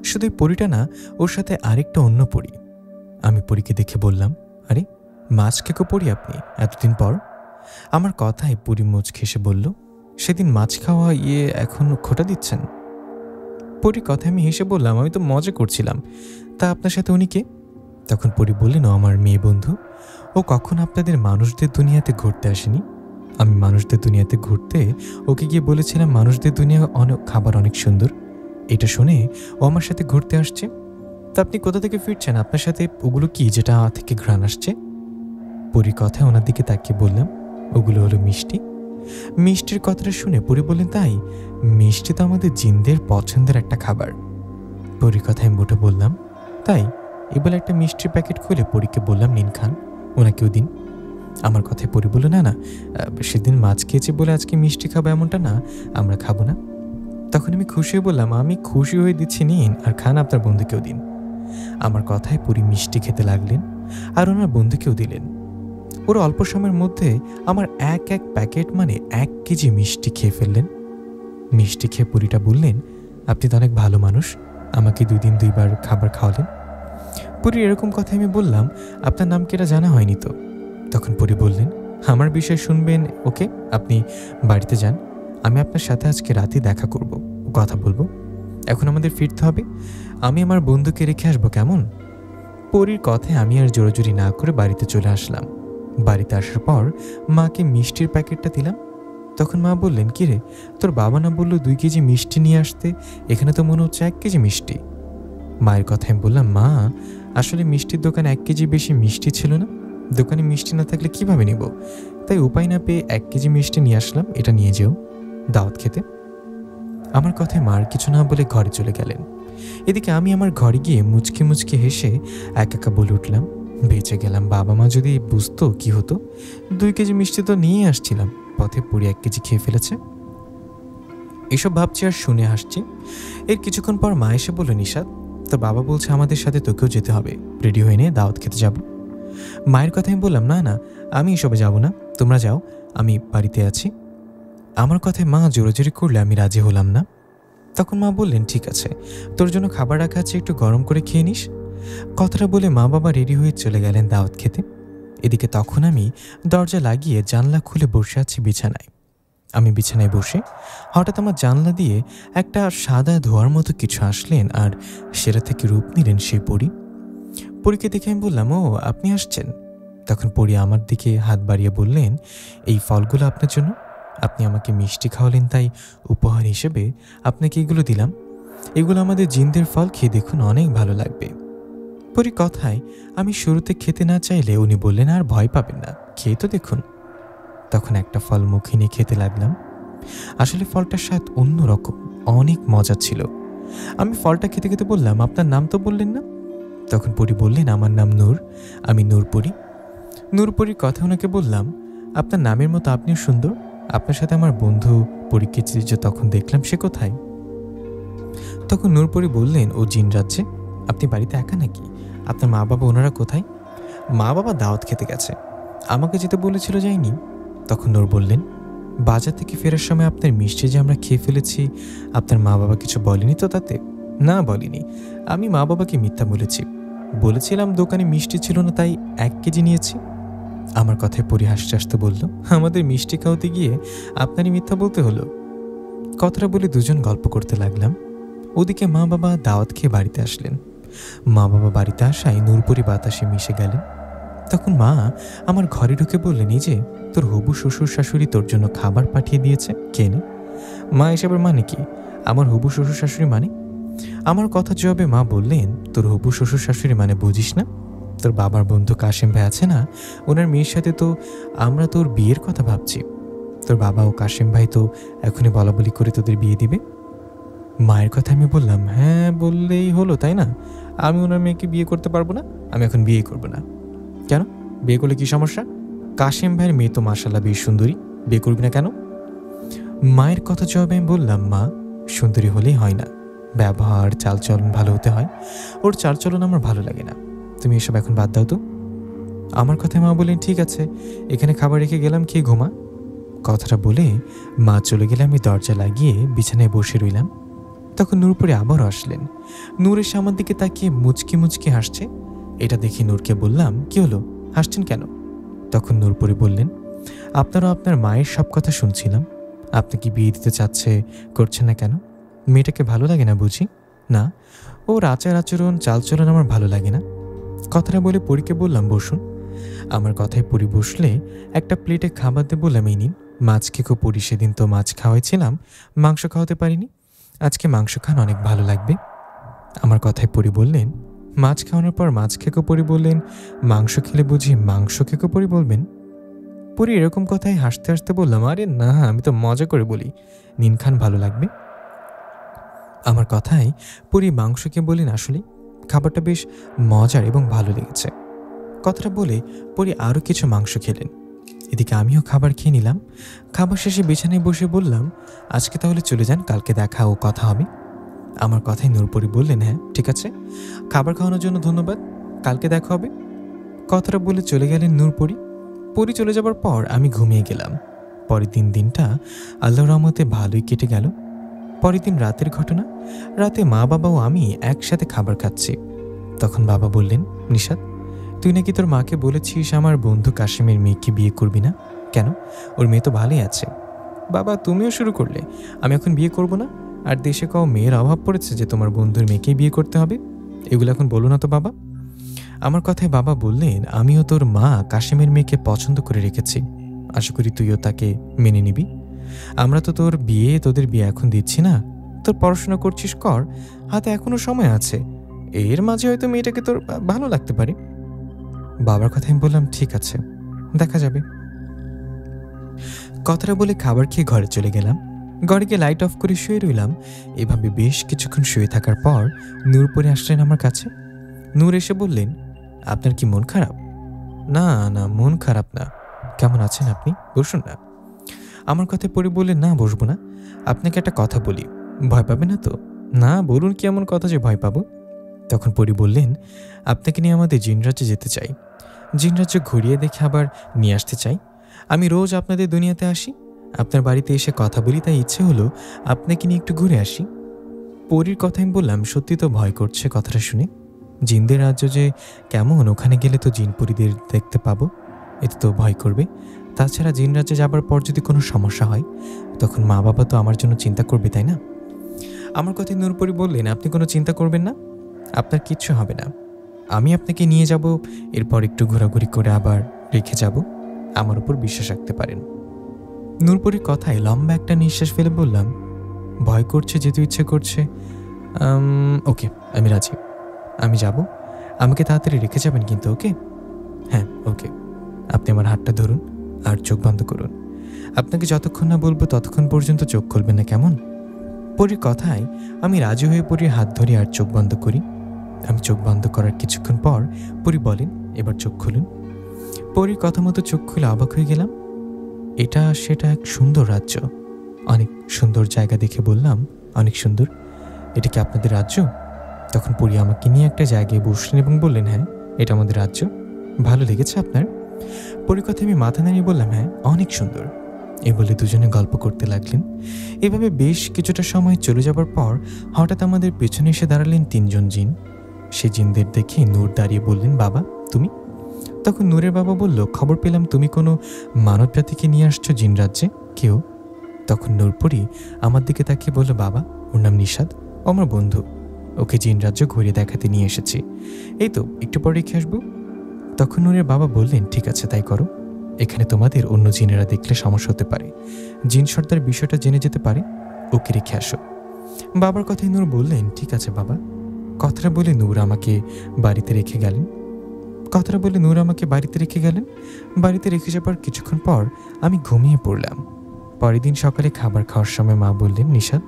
শুধু পরীটা না, ওর সাথে আরেকটা অন্য পরী। আমি পরীকে দেখে বললাম, আরে মাছ খেকো পরী আপনি এতদিন পর? আমার কথায় পরী মুচকি হেসে বলল, সেদিন মাছ খাওয়া এখন খোঁটা দিচ্ছেন? পরীর কথায় আমি হেসে বললাম, আমি তো মজা করছিলাম, তা আপনার সাথে উনি কে? তখন পরী বললেন, ও আমার মেয়ে বন্ধু, ও কখন আপনাদের মানুষদের দুনিয়াতে ঘুরতে আসেনি। আমি মানুষদের দুনিয়াতে ঘুরতে ওকে গিয়ে বলেছিলাম মানুষদের দুনিয়া খাবার অনেক সুন্দর। এটা শুনে ও আমার সাথে ঘুরতে আসছে। তা আপনি কোথা থেকে ফিরছেন? আপনার সাথে ওগুলো কি যেটা থেকে ঘ্রাণ আসছে? পরীর কথায় ওনার দিকে তাকিয়ে বললাম, ওগুলো হলো মিষ্টি। মিষ্টির কথাটা শুনে পরী বললেন, তাই? মিষ্টি তো আমাদের জিনদের পছন্দের একটা খাবার। পরীর কথায় আমি মোটে বললাম, তাই? এবার একটা মিষ্টির প্যাকেট খুলে পরীকে বললাম, নিন খান, ওনাকেও দিন। আমার কথায় পরী বলল, না সেদিন মাছ খেয়েছি বলে আজকে মিষ্টি খাবো এমনটা না, আমরা খাবো না। তখন আমি খুশি হয়ে বললাম, আমি খুশি হয়ে দিচ্ছি, নিন আর খান, আপনার বন্ধুকেও দিন। আমার কথায় পরী মিষ্টি খেতে লাগলেন আর ওনার বন্ধুকেও দিলেন। ওরা অল্প সময়ের মধ্যে আমার এক প্যাকেট মানে 1 কেজি মিষ্টি খেয়ে ফেললেন। মিষ্টি খেয়ে পরীটা বললেন, আপনি তো অনেক ভালো মানুষ, আমাকে 2 দিন 2 বার খাবার খাওয়ালেন। পরী এরকম কথা আমি বললাম, আপনার নাম কি এটা জানা হয়নি তো? তখন পরী বললেন, আমার বিষয় শুনবেন। ওকে, আপনি বাড়িতে যান, আমি আপনার সাথে আজকে রাতে দেখা করব, কথা বলবো। এখন আমাদের ফিরতে হবে, আমি আমার বন্ধুকে রেখে আসবো, কেমন? পরীর কথায় আমি আর জোরাজুরি না করে বাড়িতে চলে আসলাম। বাড়িতে আসার পর মাকে মিষ্টির প্যাকেটটা দিলাম। তখন মা বললেন, কি রে, তোর বাবা না বললো 2 কেজি মিষ্টি নিয়ে আসতে, এখানে তো মনে হচ্ছে 1 কেজি মিষ্টি। মায়ের কথায় আমি বললাম, মা আসলে মিষ্টির দোকানে 1 কেজি বেশি মিষ্টি ছিল না, দোকানে মিষ্টি না থাকলে কিভাবে নেব, তাই উপায় না পেয়ে 1 কেজি মিষ্টি নিয়ে আসলাম, এটা নিয়ে যেও দাওয়াত খেতে। আমার কথায় মার কিছু না বলে ঘরে চলে গেলেন। এদিকে আমি আমার ঘরে গিয়ে মুচকি মুচকি হেসে একা বলে উঠলাম, বেঁচে গেলাম, বাবা মা যদি বুঝতো কি হতো। 2 কেজি মিষ্টি তো নিয়ে আসছিলাম, পথে পুরি 1 কেজি খেয়ে ফেলেছে। এসব ভাবছি আর শুনে হাসছি। এর কিছুক্ষণ পর মা এসে বলল, নিশাত, তো বাবা বলছে আমাদের সাথে তোকেও যেতে হবে, রেডি হয়ে নে, দাওয়াত খেতে যাব। মায়ের কথা আমি বললাম, না না, আমি এসবে যাব না, তোমরা যাও, আমি বাড়িতে আছি। আমার কথায় মা জোরাজোরি করলে আমি রাজি হলাম না। তখন মা বললেন, ঠিক আছে, তোর জন্য খাবার রাখা আছে, একটু গরম করে খেয়ে নিস। কথাটা বলে মা বাবা রেডি হয়ে চলে গেলেন দাওয়াত খেতে। এদিকে তখন আমি দরজা লাগিয়ে জানলা খুলে বসে আছি বিছানায়। আমি বিছানায় বসে হঠাৎ আমার জানলা দিয়ে একটা সাদা ধোয়ার মতো কিছু আসলেন, আর সেটা থেকে রূপ নিলেন সেই পরী। পরীকে দেখে আমি বললাম, ও আপনি আসছেন? তখন পরী আমার দিকে হাত বাড়িয়ে বললেন, এই ফলগুলো আপনার জন্য, আপনি আমাকে মিষ্টি খাওয়ালেন, তাই উপহার হিসেবে আপনাকে এগুলো দিলাম। এগুলো আমাদের জিন্দের ফল, খেয়ে দেখুন, অনেক ভালো লাগবে। পরী কথায় আমি শুরুতে খেতে না চাইলে উনি বললেন, আর ভয় পাবেন না, খেয়ে তো দেখুন। তখন একটা ফল মুখে নিয়ে খেতে লাগলাম। আসলে ফলটার স্বাদ অন্যরকম, অনেক মজা ছিল। আমি ফলটা খেতে খেতে বললাম, আপনার নাম তো বললেন না? তখন পরী বললেন, আমার নাম নূর, আমি নূরপরী। নূরপরীর কথা ওনাকে বললাম, আপনার নামের মতো আপনিও সুন্দর, আপনার সাথে আমার বন্ধু পরীকে যে তখন দেখলাম, সে কোথায়? তখন নূরপরী বললেন, ও জিন রাজ্যে। আপনি বাড়িতে একা নাকি? আপনার মা বাবা ওনারা কোথায়? মা বাবা দাওয়াত খেতে গেছে, আমাকে যেতে বলেছিল, যায়নি। তখন নূর বললেন, বাজার থেকে ফেরার সময় আপনার মিষ্টি যে আমরা খেয়ে ফেলেছি, আপনার মা বাবা কিছু বলেনি তো তাতে? না, বলিনি, আমি মা বাবাকে মিথ্যা বলেছিলাম দোকানে মিষ্টি ছিল না, তাই 1 কেজি নিয়েছি। আমার কথায় পরী হাসতে হাসতে বলল, আমাদের মিষ্টি খাওয়াতে গিয়ে আপনারই মিথ্যা বলতে হলো। কথাটা বলে দুজন গল্প করতে লাগলাম। ওদিকে মা বাবা দাওয়াত খেয়ে বাড়িতে আসলেন। মা বাবা বাড়িতে আসায় নূরপরী বাতাসে মিশে গেলেন। তখন মা আমার ঘরে ঢুকে বললেন, এই যে তোর হবু শ্বশুর শাশুড়ি তোর জন্য খাবার পাঠিয়ে দিয়েছে, কেনে। মা এসবের মানে কি? আমার হবু শ্বশুর শাশুড়ি মানে? আমার কথা জবাবে মা বললেন, তোর হবু শ্বশুর শাশুড়ি মানে বুঝিস না? তোর বাবার বন্ধু কাশেম ভাই আছে না, ওনার মেয়ের সাথে তো আমরা তোর বিয়ের কথা ভাবছি। তোর বাবা ও কাশেম ভাই তো এখনই বলাবলি করে তোদের বিয়ে দিবে। মায়ের কথা আমি বললাম, হ্যাঁ বললেই হলো, তাই না? আমি ওনার মেয়েকে বিয়ে করতে পারবো না, আমি এখন বিয়ে করবো না। কেন? বিয়ে করলে কি সমস্যা? কাশেম ভাইয়ের মেয়ে তো মাশাআল্লাহ বেশ সুন্দরী, বিয়ে করবি না কেন? মায়ের কথা জবাবে আমি বললাম, মা সুন্দরী হলেই হয় না, ব্যবহার চালচলন ভালো হতে হয়, ওর চালচলন আমার ভালো লাগে না, তুমি এসব এখন বাদ দাও তো। আমার কথায় মা বললেন, ঠিক আছে, এখানে খাবার রেখে গেলাম, খেয়ে ঘুমা। কথাটা বলে মা চলে গেলে আমি দরজা লাগিয়ে বিছানায় বসে রইলাম। তখন নূরপরী আবারও আসলেন। নূর এসে আমার দিকে তাকিয়ে মুচকি মুচকি হাসছে। এটা দেখে নূরকে বললাম, কি হলো, হাসছেন কেন? তখন নূরপরী বললেন, আপনারও আপনার মায়ের সব কথা শুনছিলাম, আপনি কি বিয়ে দিতে চাচ্ছে, করছেন না কেন? মেয়েটাকে ভালো লাগে না বুঝি? না, ওর আচার আচরণ চালচলন আমার ভালো লাগে না। কথাটা বলে পরীকে বললাম, বসুন। আমার কথায় পরী বসলে একটা প্লেটে খাবার দিয়ে বললাম, এই নিন, মাছ খেকো পরী, সেদিন তো মাছ খাওয়াইছিলাম, মাংস খাওয়াতে পারিনি, আজকে মাংস খান, অনেক ভালো লাগবে। আমার কথায় পরী বললেন, মাছ খাওয়ানোর পর মাছ খেকো পরী বললেন, মাংস খেলে বুঝি মাংস খেকো পরী বলবেন? পরী এরকম কথায় হাসতে হাসতে বললাম, আরে না, আমি তো মজা করে বলি, নিন খান, ভালো লাগবে। আমার কথায় পরী মাংসকে বললেন, আসলে খাবারটা বেশ মজার এবং ভালো লেগেছে। কথাটা বলে পরী আরও কিছু মাংস খেলেন। এদিকে আমিও খাবার খেয়ে নিলাম। খাবার শেষে বিছানায় বসে বললাম, আজকে তাহলে চলে যান, কালকে দেখা ও কথা হবে। আমার কথায় নূরপরী বললেন, হ্যাঁ ঠিক আছে, খাবার খাওয়ানোর জন্য ধন্যবাদ, কালকে দেখা হবে। কথাটা বলে চলে গেলেন নূরপরী। পরী চলে যাবার পর আমি ঘুমিয়ে গেলাম। পরের দিনটা আল্লাহর রহমতে ভালোই কেটে গেল। পরের দিন রাতের ঘটনা, রাতে মা বাবা ও আমি একসাথে খাবার খাচ্ছি। তখন বাবা বললেন, নিশাত, তুই নাকি তোর মাকে বলেছিস আমার বন্ধু কাশেমের মেয়েকে বিয়ে করবি না। কেন? ওর মেয়ে তো ভালোই আছে। বাবা, তুমিও শুরু করলে? আমি এখন বিয়ে করব না? আর দেশে কাউ মেয়ের অভাব পড়েছে যে তোমার বন্ধুর মেয়েকেই বিয়ে করতে হবে? এগুলো এখন বলো না তো বাবা। আমার কথায় বাবা বললেন, আমিও তোর মা কাশিমের মেয়েকে পছন্দ করে রেখেছি, আশা করি তুইও তাকে মেনে নিবি। আমরা তো তোদের বিয়ে এখন দিচ্ছি না। তোর পড়াশোনা করছিস, কর, হাতে এখনো সময় আছে। এর মাঝে হয়তো মেয়েটাকে তোর ভালো লাগতে পারে। বাবার কথা আমি বললাম, ঠিক আছে, দেখা যাবে। কথাটা বলে খাবার খেয়ে ঘরে চলে গেলাম। ঘরে গিয়ে লাইট অফ করে শুয়ে রইলাম। এভাবে বেশ কিছুক্ষণ শুয়ে থাকার পর নূর পরে আসলেন আমার কাছে। নূর এসে বললেন, আপনার কি মন খারাপ? না না, মন খারাপ না। কেমন আছেন আপনি? বসুন না। আমার কথায় পরে বললেন, না বসবো না, আপনাকে একটা কথা বলি। ভয় পাবে না তো? না, বলুন কি এমন কথা যে ভয় পাবো? তখন পরি বললেন, আপনাকে নিয়ে আমাদের জিনরাজ্যে যেতে চাই। জিনরাজ্য ঘুরিয়ে দেখে আবার নিয়ে আসতে চাই। আমি রোজ আপনাদের দুনিয়াতে আসি, আপনার বাড়িতে এসে কথা বলি, তাই ইচ্ছে হলো আপনাকে নিয়ে একটু ঘুরে আসি। পরীর কথা আমি বললাম, সত্যি তো ভয় করছে কথাটা শুনে। জিনদের রাজ্য যে কেমন, ওখানে গেলে তো জিন পরীদের দেখতে পাবো, এতে তো ভয় করবে। তাছাড়া জিন রাজ্যে যাবার পর যদি কোনো সমস্যা হয়, তখন মা বাবা তো আমার জন্য চিন্তা করবে, তাই না? আমার কথায় নূরপরি বললেন, আপনি কোনো চিন্তা করবেন না, আপনার কিচ্ছু হবে না। আমি আপনাকে নিয়ে যাব, এরপর একটু ঘোরাঘুরি করে আবার রেখে যাব। আমার উপর বিশ্বাস রাখতে পারেন। নূরপরির কথায় লম্বা একটা নিঃশ্বাস ফেলে বললাম, ভয় করছে যেহেতু ইচ্ছে করছে, ওকে, আমি রাজি, আমি যাব। আমাকে তাড়াতাড়ি রেখে যাবেন কিন্তু, ওকে? হ্যাঁ, ওকে। আপনি আমার হাতটা ধরুন আর চোখ বন্ধ করুন। আপনাকে যতক্ষণ না বলবো ততক্ষণ পর্যন্ত চোখ খুলবেন না, কেমন? পরীর কথায় আমি রাজি হয়ে পরীর হাত ধরি আর চোখ বন্ধ করি। আমি চোখ বন্ধ করার কিছুক্ষণ পর পরী বলেন, এবার চোখ খুলুন। পরীর কথা মতো চোখ খুলে অবাক হয়ে গেলাম। এটা সেটা এক সুন্দর রাজ্য, অনেক সুন্দর জায়গা দেখে বললাম, অনেক সুন্দর। এটা কি আপনাদের রাজ্য? তখন পরী আমাকে নিয়ে একটা জায়গায় বসলেন এবং বললেন, হ্যাঁ, এটা আমাদের রাজ্য। ভালো লেগেছে আপনার? পরীর কথায় আমি মাথা নাড়িয়ে বললাম, হ্যাঁ, অনেক সুন্দর। এ বলে দুজনে গল্প করতে লাগলেন। এভাবে বেশ কিছুটা সময় চলে যাবার পর হঠাৎ আমাদের পেছনে এসে দাঁড়ালেন তিনজন জিন। সে জিনদের দেখে নূর দাঁড়িয়ে বললেন, বাবা তুমি? তখন নূরের বাবা বলল, খবর পেলাম তুমি কোনো মানব জাতিকে নিয়ে আসছো জিন রাজ্যে। কেউ? তখন নূরপরি আমার দিকে তাকিয়ে বলল, বাবা, ওর নাম নিশাদ, ও আমার বন্ধু, ওকে জিন রাজ্য ঘুরিয়ে দেখাতে নিয়ে এসেছি। এই তো একটু পর রেখে আসবো। তখন নূরের বাবা বললেন, ঠিক আছে, তাই করো। এখানে তোমাদের অন্য জিনেরা দেখলে সমস্যা হতে পারে, জিন সর্দার বিষয়টা জেনে যেতে পারে, ওকে রেখে আসো। বাবার কথায় নূর বললেন, ঠিক আছে বাবা। কথাটা বলে নূর আমাকে বাড়িতে রেখে গেলেন। বাড়িতে রেখে যাবার কিছুক্ষণ পর আমি ঘুমিয়ে পড়লাম। পরের দিন সকালে খাবার খাওয়ার সময় মা বললেন, নিশাদ,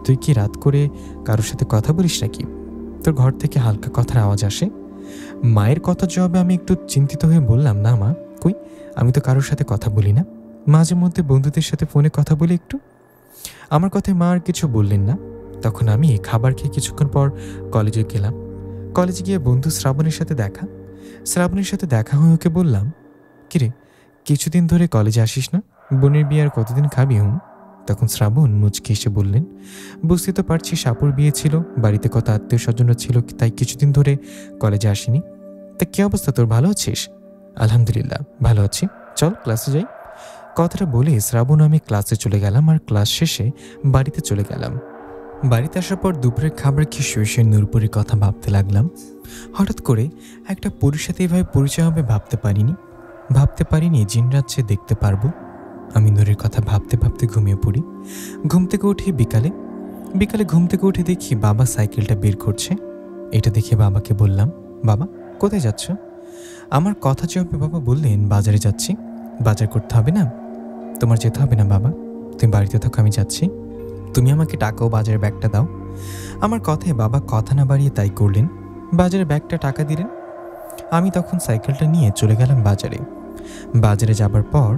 তুই কি রাত করে কারোর সাথে কথা বলিস নাকি? তোর ঘর থেকে হালকা কথার আওয়াজ আসে। মায়ের কথার জবাবে আমি একটু চিন্তিত হয়ে বললাম, না মা, কই, আমি তো কারোর সাথে কথা বলি না, মাঝে মধ্যে বন্ধুদের সাথে ফোনে কথা বলি একটু। আমার কথায় মা আর কিছু বললেন না। তখন আমি খাবার খেয়ে কিছুক্ষণ পর কলেজে গেলাম। কলেজে গিয়ে বন্ধু শ্রাবণের সাথে দেখা হয়ে ওকে বললাম, কিরে, কিছুদিন ধরে কলেজে আসিস না, বোনের বিয়ে আর কতদিন খাবি? তখন শ্রাবণ মুচকি এসে বললেন, বুঝতে তো পারছি সাপুর বিয়ে ছিল, বাড়িতে কত আত্মীয় স্বজনরা ছিল, তাই কিছুদিন ধরে কলেজে আসিনি। তা কি অবস্থা তোর, ভালো আছিস? আলহামদুলিল্লাহ ভালো আছি, চল ক্লাসে যাই। কথাটা বলে শ্রাবণ আমি ক্লাসে চলে গেলাম আর ক্লাস শেষে বাড়িতে চলে গেলাম। বাড়িতে আসার পর দুপুরের খাবার খেয়ে শুয়ে শুয়ে নূরপরির কথা ভাবতে লাগলাম। হঠাৎ করে একটা পরীর সাথে এভাবে পরিচয় হবে ভাবতে পারিনি জিন রাজ্যে দেখতে পারবো। আমি নূরের কথা ভাবতে ভাবতে ঘুমিয়ে পড়ি। ঘুম থেকে উঠে দেখি বাবা সাইকেলটা বের করছে। এটা দেখে বাবাকে বললাম, বাবা কোথায় যাচ্ছ? আমার কথা জবাবে বাবা বললেন, বাজারে যাচ্ছি। বাজার করতে হবে না? তোমার যেতে হবে না বাবা, তুমি বাড়িতে থাকো, আমি যাচ্ছি। তুমি আমাকে টাকা ও বাজারের ব্যাগটা দাও। আমার কথায় বাবা কথা না বাড়িয়ে তাই করলেন, বাজারের ব্যাগটা টাকা দিলেন। আমি তখন সাইকেলটা নিয়ে চলে গেলাম বাজারে যাবার পর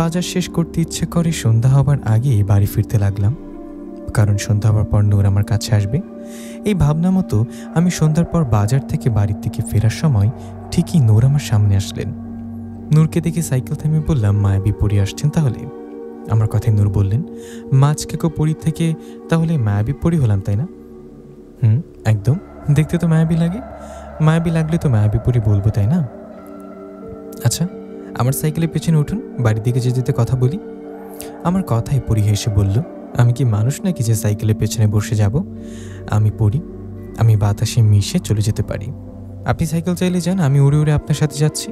বাজার শেষ করতে ইচ্ছে করে সন্ধ্যা হবার আগে বাড়ি ফিরতে লাগলাম, কারণ সন্ধ্যা হবার পর নূর আমার কাছে আসবে। এই ভাবনা মতো আমি সন্ধ্যার পর বাজার থেকে বাড়ির দিকে ফেরার সময় ঠিকই নূর আমার সামনে আসলেন। নূরকে দেখে সাইকেল থেমে বললাম, মায়াবী পরী আসছেন তাহলে? আমার কথায় নূর বললেন, মাছকেকো পরী থেকে তাহলে মায়াবী পরী হলাম, তাই না? একদম, দেখতে তো মায়াবী লাগে, মায়াবী লাগলে তো মায়াবী পরী বলবো, তাই না? আচ্ছা, আমার সাইকেলের পেছনে উঠুন, বাড়ির দিকে যেতে যেতে কথা বলি। আমার কথায় পরি হেসে বলল, আমি কি মানুষ নাকি যে সাইকেলের পেছনে বসে যাব? আমি পড়ি, আমি বাতাসে মিশে চলে যেতে পারি। আপনি সাইকেল চাইলে যান, আমি উড়ে উড়ে আপনার সাথে যাচ্ছি।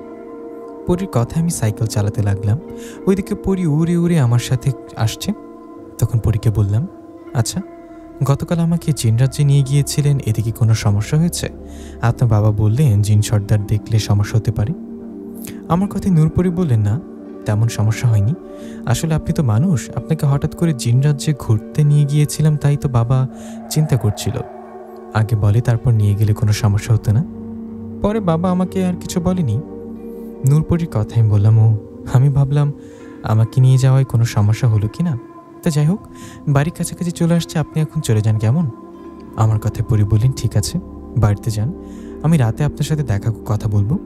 পরির কথায় আমি সাইকেল চালাতে লাগলাম। ওইদিকে পরি উড়ে উড়ে আমার সাথে আসছে। তখন পরীকে বললাম, আচ্ছা, গতকাল আমাকে জিন রাজ্যে নিয়ে গিয়েছিলেন, এতে কি কোনো সমস্যা হয়েছে? আপনার বাবা বললেন জিন সর্দার দেখলে সমস্যা হতে পারে। আমার কথায় নূরপরি বললেন, না, তেমন সমস্যা হয়নি। আসলে আপনি তো মানুষ, আপনাকে হঠাৎ করে জিন রাজ্যে ঘুরতে নিয়ে গিয়েছিলাম, তাই তো বাবা চিন্তা করছিল। আগে বলে তারপর নিয়ে গেলে কোনো সমস্যা হতো না। পরে বাবা আমাকে আর কিছু বলেনি। নূরপরির কথাই বললাম, ও, আমি ভাবলাম আমাকে নিয়ে যাওয়ায় কোনো সমস্যা হলো কি না। তা যাই হোক, বাড়ির কাছাকাছি চলে আসছে, আপনি এখন চলে যান কেমন? আমার কথায় পরি বললেন, ঠিক আছে, বাড়িতে যান, আমি রাতে আপনার সাথে কথা বলবো।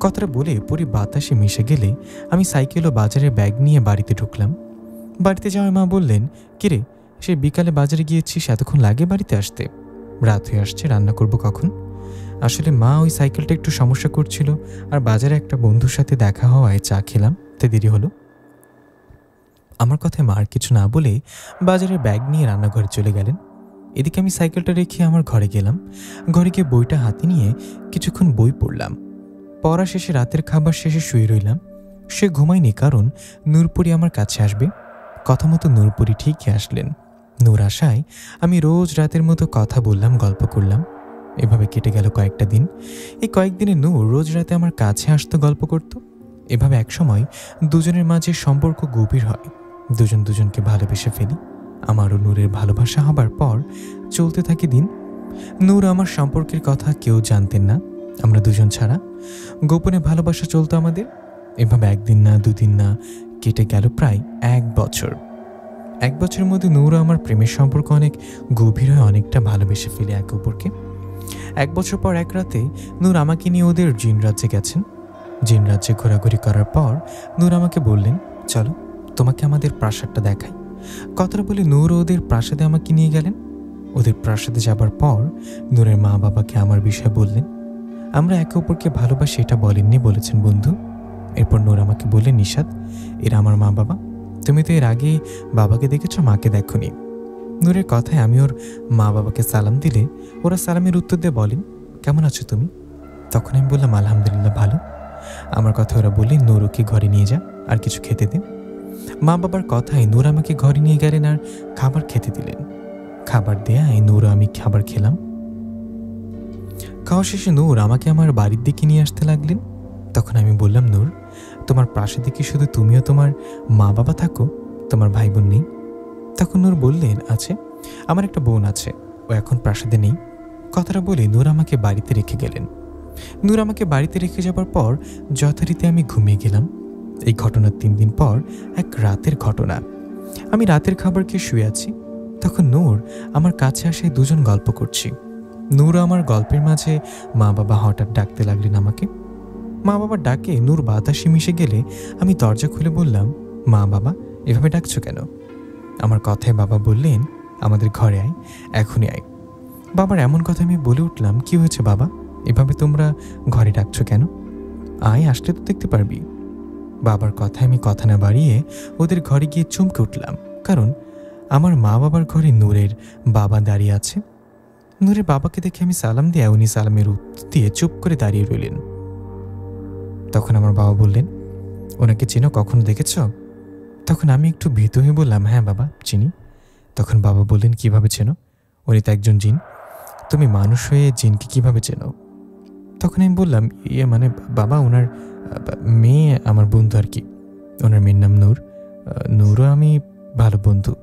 কথাটা বলে পরি বাতাসে মিশে গেলে আমি সাইকেল ও বাজারের ব্যাগ নিয়ে বাড়িতে ঢুকলাম। বাড়িতে যাওয়ার মা বললেন, কিরে, সে বিকালে বাজারে গিয়েছিস, এতক্ষণ লাগে বাড়িতে আসতে? রাত হয়ে আসছে, রান্না করব কখন? আসলে মা, ওই সাইকেলটা একটু সমস্যা করছিল, আর বাজারে একটা বন্ধুর সাথে দেখা হওয়ায় চা খেলাম, তাই দেরি হলো। আমার কথায় মা আর কিছু না বলে বাজারের ব্যাগ নিয়ে রান্নাঘরে চলে গেলেন। এদিকে আমি সাইকেলটা রেখে আমার ঘরে গেলাম। ঘরে গিয়ে বইটা হাতে নিয়ে কিছুক্ষণ বই পড়লাম। পড়া শেষে রাতের খাবার শেষে শুয়ে রইলাম। সে ঘুমায়নি, কারণ নূরপরি আমার কাছে আসবে। কথা মতো নূরপরি ঠিকই আসলেন। নূর আসায় আমি রোজ রাতের মতো কথা বললাম, গল্প করলাম। এভাবে কেটে গেল কয়েকটা দিন। এই কয়েকদিনে নূর রোজ রাতে আমার কাছে আসতো, গল্প করত। এভাবে একসময় দুজনের মাঝে সম্পর্ক গভীর হয়, দুজন দুজনকে ভালোবেসে ফেলি। আমারও নূরের ভালোবাসা হবার পর চলতে থাকে দিন। নূর আমার সম্পর্কের কথা কেউ জানতেন না, আমরা দুজন ছাড়া গোপনে ভালোবাসা চলতো আমাদের। এভাবে একদিন না, দুদিন না, কেটে গেল প্রায় 1 বছর। 1 বছরের মধ্যে নূর আমার প্রেমের সম্পর্ক অনেক গভীর হয়ে অনেকটা ভালোবেসে ফেলে একে অপরকে। 1 বছর পর এক রাতে নূর আমাকে নিয়ে ওদের জিন রাজ্যে গেছেন। জিন রাজ্যে ঘোরাঘুরি করার পর নূর আমাকে বললেন, চলো তোমাকে আমাদের প্রাসাদটা দেখাই। কথাটা বলে নূর ওদের প্রাসাদে আমাকে নিয়ে গেলেন। ওদের প্রাসাদে যাবার পর নূরের মা বাবাকে আমার বিষয়ে বললেন। আমরা একে অপরকে ভালোবাসি এটা বলেননি, বলেছেন বন্ধু। এরপর নূর আমাকে বললেন, নিশাত, এরা আমার মা বাবা, তুমি তো এর আগে বাবাকে দেখেছ, মাকে দেখোনি। নূরের কথায় আমি ওর মা বাবাকে সালাম দিলে ওরা সালামের উত্তর দিয়ে বলেন, কেমন আছো তুমি? তখন আমি বললাম, আলহামদুলিল্লাহ, ভালো। আমার কথা ওরা বললেন, নূর ওকে ঘরে নিয়ে যা, আর কিছু খেতে দে। মা বাবার কথায় নূর আমাকে ঘরে নিয়ে গেলেন আর খাবার খেতে দিলেন। খাবার দেয়ায় নূর আমি খাবার খেলাম। খাওয়া শেষে নূর আমাকে আমার বাড়ির দিকে নিয়ে আসতে লাগলেন। তখন আমি বললাম, নূর, তোমার প্রাসাদে কি শুধু তুমিও তোমার মা বাবা থাকো, তোমার ভাই বোন নেই? তখন নূর বললেন, আছে, আমার একটা বোন আছে, ও এখন প্রাসাদে নেই। কথাটা বলে নূর আমাকে বাড়িতে রেখে গেলেন। নূর আমাকে বাড়িতে রেখে যাবার পর যথারীতি আমি ঘুমিয়ে গেলাম। এই ঘটনার 3 দিন পর এক রাতের ঘটনা। আমি রাতের খাবার খেয়ে শুয়ে আছি। তখন নূর আমার কাছে আসে, দুজন গল্প করছি। নূর আমার গল্পের মাঝে মা বাবা হঠাৎ ডাকতে লাগলেন আমাকে। মা বাবার ডাকে নূর বাতাসে মিশে গেলে আমি দরজা খুলে বললাম, মা বাবা, এভাবে ডাকছো কেন? আমার কথায় বাবা বললেন, আমাদের ঘরে আয়, এখনই আয়। বাবার এমন কথা আমি বলে উঠলাম, কি হয়েছে বাবা, এভাবে তোমরা ঘরে ডাকছো কেন? আয়, আসলে তো দেখতে পারবি। বাবার কথায় আমি কথা না বাড়িয়ে ওদের ঘরে গিয়ে চমকে উঠলাম, কারণ আমার মা বাবার ঘরে নূরের বাবা দাঁড়িয়ে আছে। নূরের বাবাকে দেখে আমি সালাম দিয়ে উনি সালামের উত্তর দিয়ে চুপ করে দাঁড়িয়ে রইলেন। তখন আমার বাবা বললেন, ওনাকে চিনো, কখনো দেখেছ? তখন আমি একটু ভীত হয়ে বললাম, হ্যাঁ বাবা, চিনি। তখন বাবা বললেন, কিভাবে চেনো? উনি তো একজন জিন, তুমি মানুষ হয়ে জিনকে কিভাবে চেনো? তখন আমি বললাম, মানে বাবা, ওনার মেয়ে আমার বন্ধু আর কি, ওনার মেয়ের নাম নূর, নূরও আমি ভালো বন্ধু।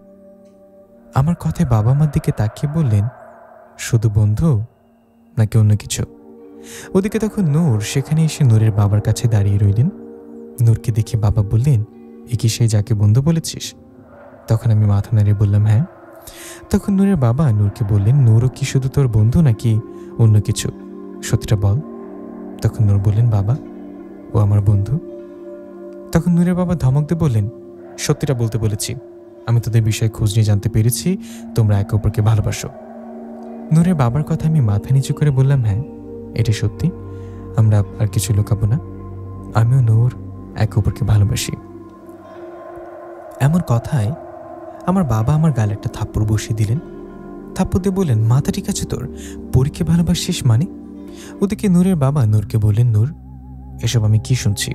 আমার কথায় বাবা আমার দিকে তাকিয়ে বললেন, শুধু বন্ধু নাকি অন্য কিছু? ওদিকে তখন নূর সেখানে এসে নূরের বাবার কাছে দাঁড়িয়ে রইলেন। নূরকে দেখে বাবা বললেন, এ কি সেই যাকে বন্ধু বলেছিস? তখন আমি মাথা নাড়িয়ে বললাম, হ্যাঁ। তখন নূরের বাবা নূরকে বললেন, নূরও কি শুধু তোর বন্ধু নাকি অন্য কিছু? সত্যিটা বল। তখন নূর বললেন, বাবা, ও আমার বন্ধু। তখন নূরের বাবা ধমক দিয়ে বললেন, সত্যিটা বলতে বলেছি, আমি তোদের বিষয়ে খোঁজ নিয়ে জানতে পেরেছি তোমরা একে অপরকে ভালোবাসো। নূরের বাবার কথা আমি মাথা নিচু করে বললাম, হ্যাঁ, এটা সত্যি, আমরা আর কিছু লুকাবো না। আমিও নূর একে অপরকে ভালোবাসি। এমন কথায় আমার বাবা আমার গালে একটা থাপ্পড় বসিয়ে দিলেন। থাপ্পড় দিয়ে বললেন, মাথা ঠিক আছে তোর? পরীকে ভালোবাসিস মানে? ওদিকে নূরের বাবা নূরকে বললেন, নূর, এসব আমি কি শুনছি?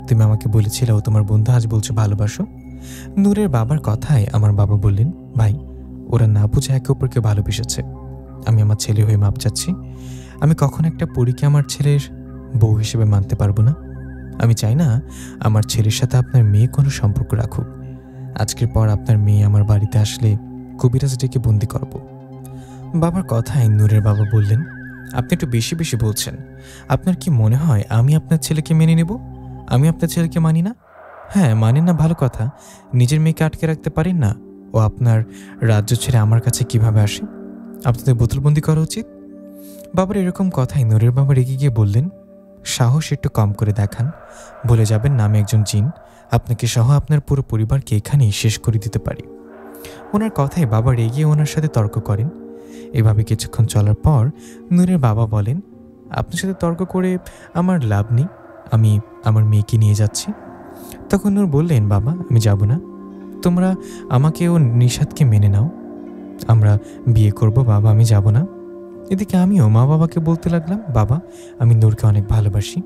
তুমি আমাকে বলেছিলে ও তোমার বন্ধু, আজ বলছো ভালোবাসো। নূরের বাবার কথায় আমার বাবা বললেন, ভাই, ওরা না বুঝে একে অপরকে ভালোবেসেছে। আমি আমার ছেলে হয়ে মাপ চাচ্ছি। আমি কখন একটা পরীকে আমার ছেলের বউ হিসেবে মানতে পারবো না। আমি চাই না আমার ছেলের সাথে আপনার মেয়ে কোনো সম্পর্ক রাখুক। আজকের পর আপনার মেয়ে আমার বাড়িতে আসলে কবিরাজ ডেকে বন্দি করব। বাবার কথায় নূরের বাবা বললেন, আপনি একটু বেশি বেশি বলছেন। আপনার কি মনে হয় আমি আপনার ছেলেকে মেনে নেব? আমি আপনার ছেলেকে মানি না? হ্যাঁ, মানেন না ভালো কথা, নিজের মেয়েকে আটকে রাখতে পারেন না। ও আপনার রাজ্য ছেড়ে আমার কাছে কিভাবে আসে? আপনাদের বোতলবন্দি করা উচিত। বাবার এরকম কথাই নূরের বাবা রেগে গিয়ে বললেন, সাহস একটু কম করে দেখান। বলে যাবেন না আমি একজন জিন, আপনাকে সহ আপনার পুরো পরিবারকে এখানেই শেষ করে দিতে পারি। ওনার কথায় বাবা রেগে ওনার সাথে তর্ক করেন। এভাবে কিছুক্ষণ চলার পর নূরের বাবা বলেন, আপনার সাথে তর্ক করে আমার লাভ নেই, আমি আমার মেয়েকে নিয়ে যাচ্ছি। তখন নূর বললেন, বাবা, আমি যাব না। তোমরা আমাকে ও নিশাদকে মেনে নাও, আমরা বিয়ে করব। বাবা, আমি যাব না। এদিকে আমিও মা বাবাকে বলতে লাগলাম, বাবা, আমি নূরকে অনেক ভালোবাসি,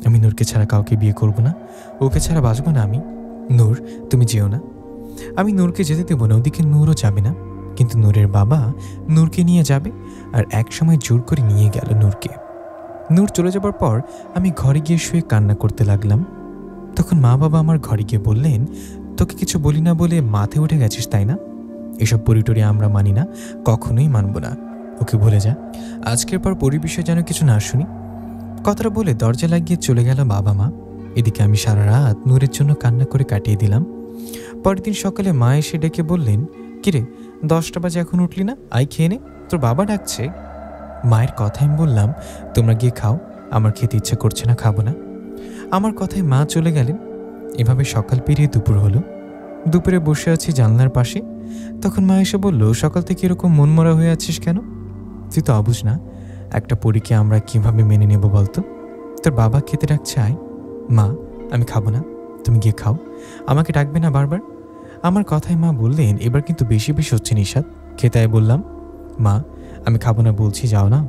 আমি নূরকে ছাড়া কাউকে বিয়ে করব না, ওকে ছাড়া বাঁচব না আমি। নূর, তুমি যেও না, আমি নূরকে যেতে দেবো না। ওদিকে নূরও যাবে না, কিন্তু নূরের বাবা নূরকে নিয়ে যাবে, আর এক সময় জোর করে নিয়ে গেল নূরকে। নূর চলে যাবার পর আমি ঘরে গিয়ে শুয়ে কান্না করতে লাগলাম। তখন মা বাবা আমার ঘরে গিয়ে বললেন, তোকে কিছু বলি না বলে মাথায় উঠে গেছিস তাই না? এসব পরিটরি আমরা মানি না, কখনোই মানব না, ওকে ভুলে যা। আজকের পর পরিবেশে যেন কিছু না শুনি। কথাটা বলে দরজা লাগিয়ে চলে গেল বাবা মা। এদিকে আমি সারা রাত নূরের জন্য কান্না করে কাটিয়ে দিলাম। পরের দিন সকালে মা এসে ডেকে বললেন, কিরে, 10টা বাজে এখন উঠলি না? আই খেয়ে নে, তোর বাবা ডাকছে। মায়ের কথায় আমি বললাম, তোমরা গিয়ে খাও, আমার খেতে ইচ্ছে করছে না, খাবো না। আমার কথায় মা চলে গেলেন। এভাবে সকাল পেরিয়ে দুপুর হলো। দুপুরে বসে আছি জানলার পাশে। তখন মা এসে বলল, সকাল থেকে এরকম মনমরা হয়ে আছিস কেন? তুই তো অবুঝ না, একটা পরীকে আমরা কিভাবে মেনে নেব বলতো? তোর বাবা খেতে ডাকছে, আয়। মা, আমি খাবো না, তুমি গিয়ে খাও, আমাকে ডাকবে না বারবার। আমার কথায় মা বললেন, এবার কিন্তু বেশি বেশি হচ্ছে নিশাদ, খেতে আয় বললাম। মা, আমি খাবো না বলছি, যাও না।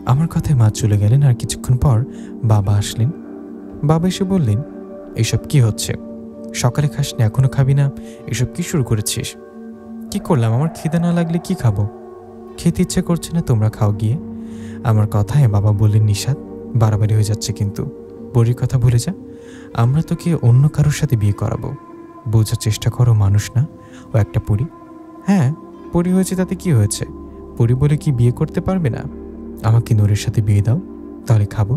আমার কথায় মা চলে গেলেন। আর কিছুক্ষণ পর বাবা আসলেন। বাবা এসে বললেন, এসব কি হচ্ছে? সকালে খাসনি, এখনো খাবি না, এসব কি শুরু করেছিস? কি করলাম? আমার খিদে না লাগলে কি খাবো? খেতে ইচ্ছে করছে না, তোমরা খাও গিয়ে। আমার কথায় বাবা বললেন, নিশাদ, বাড়াবাড়ি হয়ে যাচ্ছে কিন্তু, পরীর কথা ভুলে যা। আমরা তোকে অন্য কারোর সাথে বিয়ে করাবো, বোঝার চেষ্টা করো, মানুষ না, ও একটা পরী। হ্যাঁ, পরী হয়েছে তাতে কি হয়েছে? পরী বলে কি বিয়ে করতে পারবে না? আমাকে নূরের সাথে বিয়ে দাও, তাহলে খাবো,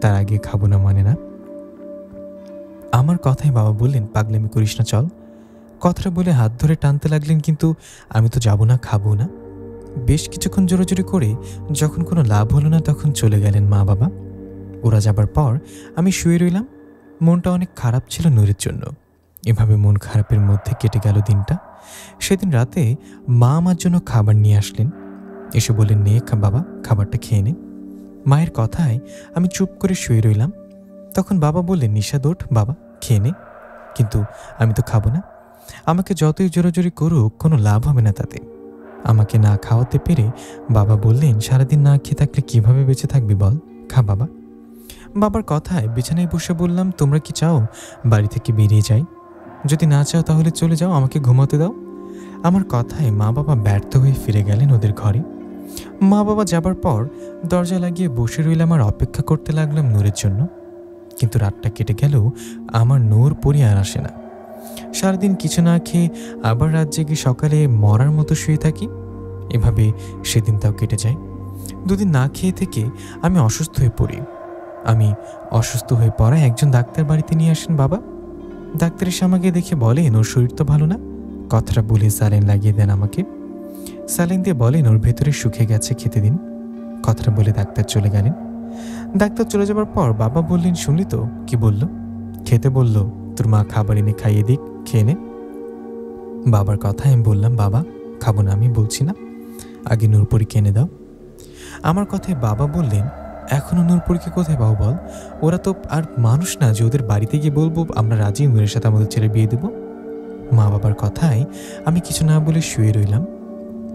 তার আগে খাবো না মানে না। আমার কথায় বাবা বললেন, পাগলামি করিস না, চল। কথাটা বলে হাত ধরে টানতে লাগলেন, কিন্তু আমি তো যাব না, খাবো না। বেশ কিছুক্ষণ জোরাজুরি করে যখন কোনো লাভ হলো না, তখন চলে গেলেন মা বাবা। ওরা যাবার পর আমি শুয়ে রইলাম। মনটা অনেক খারাপ ছিল নূরের জন্য। এভাবে মন খারাপের মধ্যে কেটে গেল দিনটা। সেদিন রাতে মা আমার জন্য খাবার নিয়ে আসলেন। এসে বললেন, নে বাবা, খাবারটা খেয়ে নে। মায়ের কথায় আমি চুপ করে শুয়ে রইলাম। তখন বাবা বললেন, নিশাদ, ওঠ বাবা, খেয়ে নে। কিন্তু আমি তো খাবো না। আমাকে যতই জোরাজোরি করুক, কোনো লাভ হবে না তাতে। আমাকে না খাওয়াতে পেরে বাবা বললেন, সারাদিন না খেয়ে থাকলে কিভাবে বেঁচে থাকবি বল, খা বাবা। বাবার কথায় বিছানায় বসে বললাম, তোমরা কি চাও বাড়ি থেকে বেরিয়ে যাই? যদি না চাও তাহলে চলে যাও, আমাকে ঘুমাতে দাও। আমার কথায় মা বাবা ব্যর্থ হয়ে ফিরে গেলেন ওদের ঘরে। মা বাবা যাবার পর দরজা লাগিয়ে বসে রইলাম আর অপেক্ষা করতে লাগলাম নূরের জন্য। কিন্তু রাতটা কেটে গেলেও আমার নূর পরি আর আসে না। সারাদিন কিছু না খেয়ে আবার রাত জেগে সকালে মরার মতো শুয়ে থাকি। এভাবে সেদিন তাও কেটে যায়। দুদিন না খেয়ে থেকে আমি অসুস্থ হয়ে পড়ি। আমি অসুস্থ হয়ে পড়ায় একজন ডাক্তার বাড়িতে নিয়ে আসেন বাবা। ডাক্তার এসে আমাকে দেখে বলেন, ওর শরীর তো ভালো না। কথাটা বলে স্যালাইন লাগিয়ে দেন আমাকে। স্যালাইন দিয়ে বলেন, ওর ভেতরে শুকিয়ে গেছে, খেতে দিন। কথাটা বলে ডাক্তার চলে গেলেন। ডাক্তার চলে যাবার পর বাবা বললেন, শুনলি তো কি বলল? খেতে বলল, তোর মা খাবার এনে খাইয়ে দিক, খেয়ে নে। বাবার কথা আমি বললাম, বাবা খাবো না, আমি বলছি না, আগে নূরপরি কিনে দাও। আমার কথায় বাবা বললেন, এখনো নূরপুরকে কোথায় পাবো বল? ওরা তো আর মানুষ না যে ওদের বাড়িতে গিয়ে বলবো আমরা রাজি, নূরের সাথে আমাদের ছেলে বিয়ে দেব। মা বাবার কথায় আমি কিছু না বলে শুয়ে রইলাম।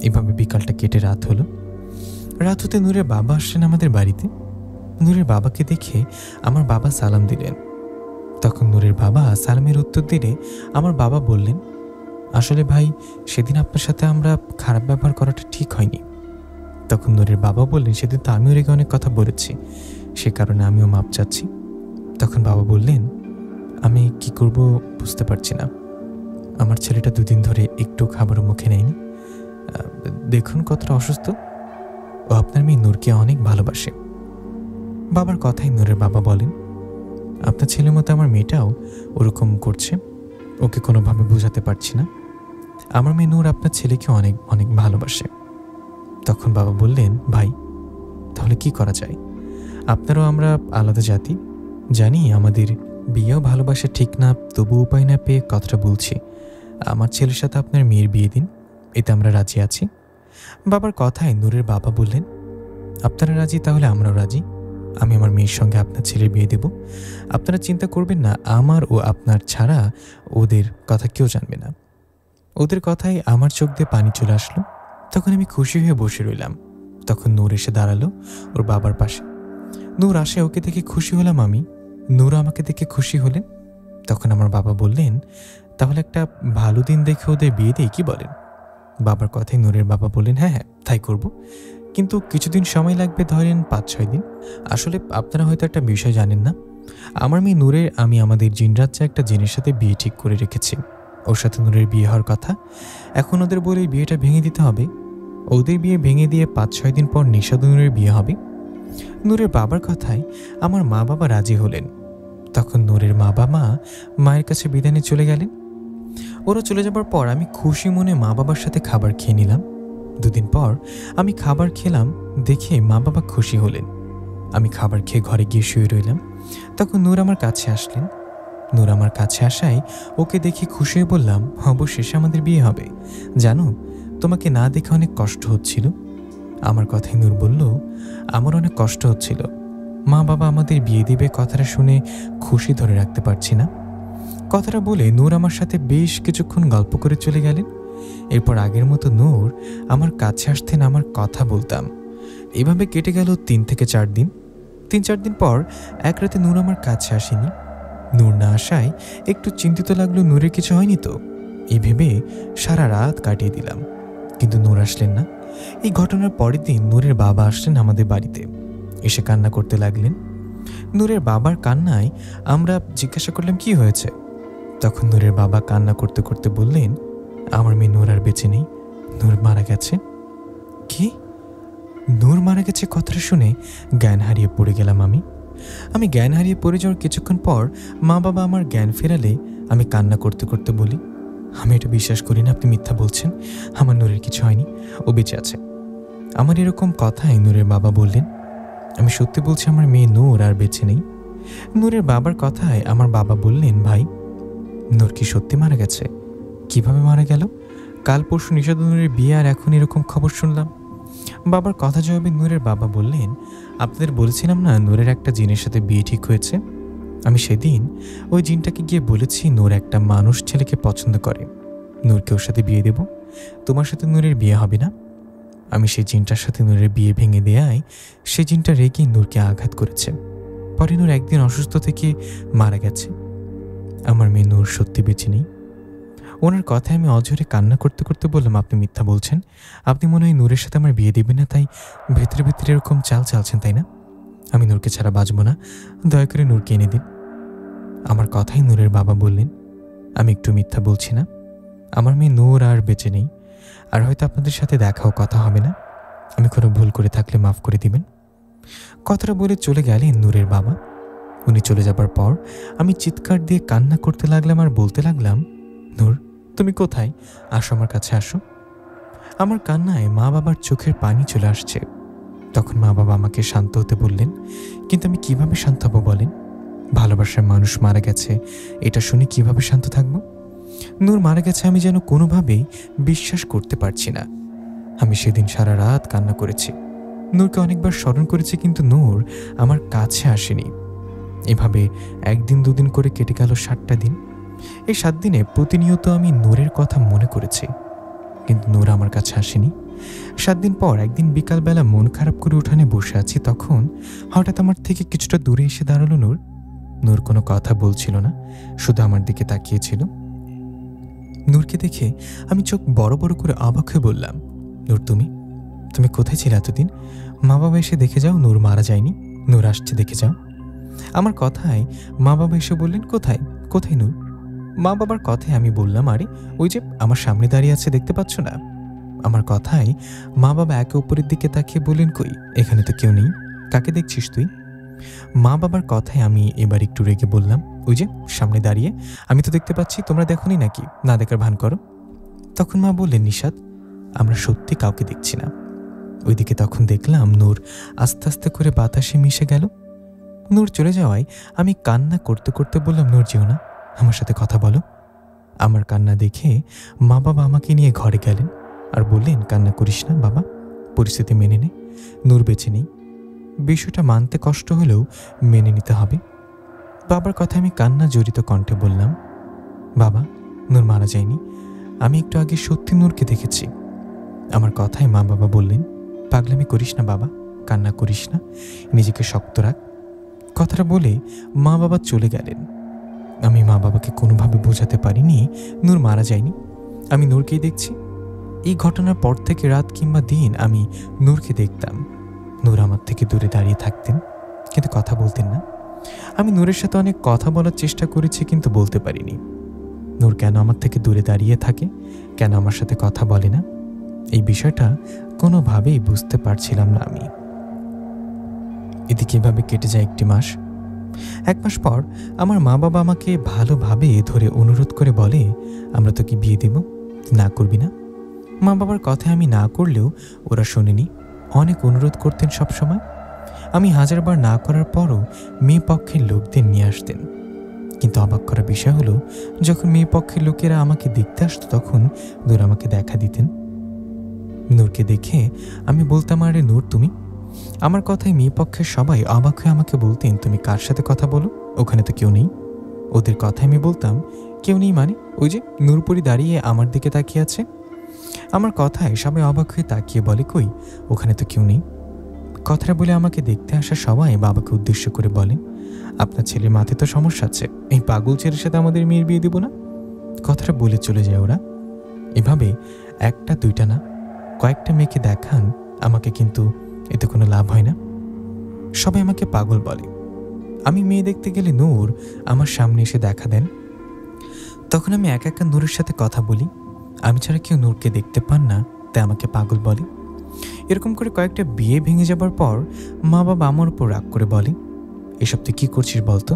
এভাবে বিকালটা কেটে রাত হলো। রাত হতে নূরের বাবা আসলেন আমাদের বাড়িতে। নূরের বাবাকে দেখে আমার বাবা সালাম দিলেন। তখন নূরের বাবা সালামের উত্তর দিলে আমার বাবা বললেন, আসলে ভাই, সেদিন আপনার সাথে আমরা খারাপ ব্যবহার করাটা ঠিক হয়নি। তখন নূরের বাবা বললেন, সেদিন তো আমিও রেগে অনেক কথা বলেছি, সে কারণে আমিও মাপ চাচ্ছি। তখন বাবা বললেন, আমি কি করব বুঝতে পারছি না। আমার ছেলেটা দুদিন ধরে একটু খাবারও মুখে নেয়নি। দেখুন কতটা অসুস্থ। ও আপনার মেয়ে নূরকে অনেক ভালোবাসে। বাবার কথাই নূরের বাবা বলেন, আপনার ছেলের মতো আমার মেয়েটাও ওরকম করছে। ওকে কোনোভাবে বোঝাতে পারছি না। আমার মেয়ে নূর আপনার ছেলেকে অনেক অনেক ভালোবাসে। তখন বাবা বললেন, ভাই, তাহলে কি করা যায়? আপনারও আমরা আলাদা জাতি, জানি আমাদের বিয়েও ভালোবাসা ঠিক না, তবু উপায় না পেয়ে কথাটা বলছি। আমার ছেলের সাথে আপনার মেয়ের বিয়ে দিন, এতে আমরা রাজি আছি। বাবার কথায় নূরের বাবা বললেন, আপনারা রাজি তাহলে আমরাও রাজি। আমি আমার মেয়ের সঙ্গে আপনার ছেলের বিয়ে দেব। আপনারা চিন্তা করবেন না, আমার ও আপনার ছাড়া ওদের কথা কেউ জানবে না। ওদের কথায় আমার চোখ দিয়ে পানি চলে আসলো। তখন আমি খুশি হয়ে বসে রইলাম। তখন নূর এসে দাঁড়ালো ওর বাবার পাশে। নূর আসে, ওকে দেখে খুশি হলাম আমি। নূর আমাকে দেখে খুশি হলেন। তখন আমার বাবা বললেন, তাহলে একটা ভালো দিন দেখে ওদের বিয়ে দিই, কি বলেন? বাবার কথায় নূরের বাবা বললেন, হ্যাঁ হ্যাঁ, তাই করব, কিন্তু কিছুদিন সময় লাগবে, ধরেন 5-6 দিন। আসলে আপনারা হয়তো একটা বিষয় জানেন না, আমার মেয়ে নূরের আমি আমাদের জিনরাজ্যে একটা জিনের সাথে বিয়ে ঠিক করে রেখেছি। ওর সাথে নূরের বিয়ে হওয়ার কথা। এখন ওদের বলে বিয়েটা ভেঙে দিতে হবে। ওদের বিয়ে ভেঙে দিয়ে 5-6 দিন পর নিশাদ নূরের বিয়ে হবে। নূরের বাবার কথায় আমার মা বাবা রাজি হলেন। তখন নূরের মা মায়ের কাছে বিদায় নিয়ে চলে গেলেন। ওরা চলে যাবার পর আমি খুশি মনে মা বাবার সাথে খাবার খেয়ে নিলাম। 2 দিন পর আমি খাবার খেলাম, দেখে মা বাবা খুশি হলেন। আমি খাবার খেয়ে ঘরে গিয়ে শুয়ে রইলাম। তখন নূর আমার কাছে আসলেন। নূর আমার কাছে আসায় ওকে দেখে খুশি হয়ে বললাম, অবশেষে আমাদের বিয়ে হবে। জানো, তোমাকে না দেখে অনেক কষ্ট হচ্ছিল। আমার কথায় নূর বলল, আমার অনেক কষ্ট হচ্ছিল। মা বাবা আমাদের বিয়ে দিবে কথাটা শুনে খুশি ধরে রাখতে পারছি না। কথাটা বলে নূর আমার সাথে বেশ কিছুক্ষণ গল্প করে চলে গেলেন। এরপর আগের মতো নূর আমার কাছে আসতেন, আমার কথা বলতাম। এভাবে কেটে গেল 3 থেকে 4 দিন। 3-4 দিন পর এক রাতে নূর আমার কাছে আসেনি। নূর না আসায় একটু চিন্তিত লাগলো, নূরের কিছু হয়নি তো, এই ভেবে সারা রাত কাটিয়ে দিলাম। কিন্তু নূর আসলেন না। এই ঘটনার পরের দিন নূরের বাবা আসলেন আমাদের বাড়িতে। এসে কান্না করতে লাগলেন। নূরের বাবার কান্নায় আমরা জিজ্ঞাসা করলাম, কি হয়েছে? তখন নূরের বাবা কান্না করতে করতে বললেন, আমার মেয়ে নূর আর বেঁচে নেই, নূর মারা গেছে। কি? নূর মারা গেছে? কথাটা শুনে জ্ঞান হারিয়ে পড়ে গেলাম আমি জ্ঞান হারিয়ে পড়ে যাওয়ার কিছুক্ষণ পর মা বাবা আমার জ্ঞান ফেরালে আমি কান্না করতে করতে বলি, আমি এটা বিশ্বাস করি না, আপনি মিথ্যা বলছেন, আমার নূরের কিছু হয়নি, ও বেঁচে আছে। আমার এরকম কথায় নূরের বাবা বললেন, আমি সত্যি বলছি, আমার মেয়ে নূর আর বেঁচে নেই। নূরের বাবার কথায় আমার বাবা বললেন, ভাই, নূর কি সত্যি মারা গেছে? কিভাবে মারা গেল? কাল পরশু নিশাদ নূরের বিয়ে, আর এখন এরকম খবর শুনলাম। বাবার কথা জবাবে নূরের বাবা বললেন, আপনাদের বলেছিলাম না নূরের একটা জিনের সাথে বিয়ে ঠিক হয়েছে। আমি সেদিন ওই জিনটাকে গিয়ে বলেছি নূর একটা মানুষ ছেলেকে পছন্দ করে, নূরকে ওর সাথে বিয়ে দেব, তোমার সাথে নূরের বিয়ে হবে না। আমি সেই জিনটার সাথে নূরের বিয়ে ভেঙে দেয়ায় সেই জিনটা রেগে নূরকে আঘাত করেছে। পরে নূর একদিন অসুস্থ থেকে মারা গেছে। আমার মেয়ে নূর সত্যি বেঁচে নেই। ওনার কথায় আমি অঝরে কান্না করতে করতে বললাম, আপনি মিথ্যা বলছেন, আপনি মনে হয় নূরের সাথে আমার বিয়ে দেবেন না, তাই ভেতরে ভেতরে এরকম চাল চালছেন, তাই না? আমি নূরকে ছাড়া বাঁচব না, দয়া করে নূরকে এনে দিন। আমার কথাই নূরের বাবা বললেন, আমি একটু মিথ্যা বলছি না, আমার মেয়ে নূর আর বেঁচে নেই, আর হয়তো আপনাদের সাথে দেখাও কথা হবে না, আমি কোনো ভুল করে থাকলে মাফ করে দিবেন। কথাটা বলে চলে গেলেন নূরের বাবা। উনি চলে যাবার পর আমি চিৎকার দিয়ে কান্না করতে লাগলাম আর বলতে লাগলাম, নূর, তুমি কোথায়? আসো, আমার কাছে আসো। আমার কান্নায় মা বাবার চোখের পানি চলে আসছে। তখন মা বাবা আমাকে শান্ত হতে বললেন, কিন্তু আমি কিভাবে শান্ত হব বলেন? ভালোবাসার মানুষ মারা গেছে, এটা শুনে কিভাবে শান্ত থাকব? নূর মারা গেছে আমি যেন কোনোভাবেই বিশ্বাস করতে পারছি না। আমি সেদিন সারা রাত কান্না করেছি। নূরকে অনেকবার স্মরণ করেছি, কিন্তু নূর আমার কাছে আসেনি। এভাবে একদিন দুদিন করে কেটে গেল 7টা দিন। এই 7 দিনে প্রতিনিয়ত আমি নূরের কথা মনে করেছি, কিন্তু নূর আমার কাছে আসেনি। 7 দিন পর একদিন বিকালবেলা মন খারাপ করে উঠানে বসে আছি, তখন হঠাৎ আমার থেকে কিছুটা দূরে এসে দাঁড়ালো নূর। নূর কোনো কথা বলছিল না, শুধু আমার দিকে তাকিয়েছিল। নূরকে দেখে আমি চোখ বড় বড় করে অবাক হয়ে বললাম, নূর তুমি তুমি কোথায় ছিলে এতদিন? মা বাবা এসে দেখে যাও, নূর মারা যায়নি, নূর আসছে দেখে যাও। আমার কথায় মা বাবা এসে বললেন, কোথায় কোথায় নূর? মা বাবার কথায় আমি বললাম, আরে ওই যে আমার সামনে দাঁড়িয়ে আছে, দেখতে পাচ্ছ না? আমার কথায় মা বাবা একে অপরের দিকে তাকিয়ে বললেন, কই, এখানে তো কেউ নেই, কাকে দেখছিস তুই? মা বাবার কথায় আমি এবার একটু রেগে বললাম, ওই যে সামনে দাঁড়িয়ে, আমি তো দেখতে পাচ্ছি, তোমরা দেখোনি নাকি? না দেখার ভান করো। তখন মা বললেন, নিশাত, আমরা সত্যি কাউকে দেখছি না। ওইদিকে তখন দেখলাম নূর আস্তে আস্তে করে বাতাসে মিশে গেল। নূর চলে যাওয়ায় আমি কান্না করতে করতে বললাম, নূর যেও না, আমার সাথে কথা বলো। আমার কান্না দেখে মা বাবা আমাকে নিয়ে ঘরে গেলেন আর বললেন, কান্না করিস না বাবা, পরিস্থিতি মেনে নে, নূর বেঁচে নেই। বিষয়টা মানতে কষ্ট হলেও মেনে নিতে হবে। বাবার কথা আমি কান্না জড়িত কণ্ঠে বললাম, বাবা, নূর মারা যায়নি, আমি একটু আগে সত্যি নূরকে দেখেছি। আমার কথায় মা বাবা বললেন, পাগলামি করিস না বাবা, কান্না করিস না, নিজেকে শক্ত রাখ। কথাটা বলে মা বাবা চলে গেলেন। আমি মা বাবাকে কোনোভাবে বোঝাতে পারিনি নূর মারা যায়নি, আমি নূরকেই দেখছি। এই ঘটনার পর থেকে রাত কিংবা দিন আমি নূরকে দেখতাম। নূর আমার থেকে দূরে দাঁড়িয়ে থাকতেন, কিন্তু কথা বলতেন না। আমি নূরের সাথে অনেক কথা বলার চেষ্টা করেছি, কিন্তু বলতে পারিনি। নূর কেন আমার থেকে দূরে দাঁড়িয়ে থাকে, কেন আমার সাথে কথা বলে না, এই বিষয়টা কোনোভাবেই বুঝতে পারছিলাম না আমি। এদিকে এভাবে কেটে যায় 1 মাস। 1 মাস পর আমার মা বাবা আমাকে ভালোভাবে ধরে অনুরোধ করে বলে, আমরা তোকে বিয়ে দেব, না করবি না? মা বাবার কথায় আমি না করলেও ওরা শোনেনি, অনেক অনুরোধ করতেন সব সময়। আমি হাজারবার না করার পরও মেয়ে পক্ষের লোকদের নিয়ে আসতেন। কিন্তু অবাক করা বিষয় হলো, যখন মেয়ে পক্ষের লোকেরা আমাকে দেখতে আসতো তখন নূর আমাকে দেখা দিতেন। নূরকে দেখে আমি বলতাম, আরে নূর তুমি? আমার কথায় মেয়ে পক্ষের সবাই অবাক হয়ে আমাকে বলতেন, তুমি কার সাথে কথা বলো, ওখানে তো কেউ নেই। ওদের কথায় আমি বলতাম, কেউ নেই মানে? ওই যে নূরপুরি দাঁড়িয়ে আমার দিকে তাকিয়ে আছে। আমার কথায় সবাই অবাক হয়ে তাকিয়ে বলে, কই, ওখানে তো কেউ নেই। কথাটা বলে আমাকে দেখতে আসা সবাই বাবাকে উদ্দেশ্য করে বলেন, আপনার ছেলের মাথায় তো সমস্যা আছে, এই পাগল ছেলের সাথে আমাদের মেয়ের বিয়ে দেব না। কথাটা বলে চলে যায় ওরা। এভাবে 1টা 2টা না, কয়েকটা মেয়েকে দেখান আমাকে, কিন্তু এতে কোনো লাভ হয় না। সবাই আমাকে পাগল বলে। আমি মেয়ে দেখতে গেলে নূর আমার সামনে এসে দেখা দেন। তখন আমি একা একা নূরের সাথে কথা বলি। আমি ছাড়া কেউ নূরকে দেখতে পান না, তাই আমাকে পাগল বলে। এরকম করে কয়েকটা বিয়ে ভেঙে যাবার পর মা বাবা আমার উপর রাগ করে বলে, এসব তুই কী করছিস বলতো?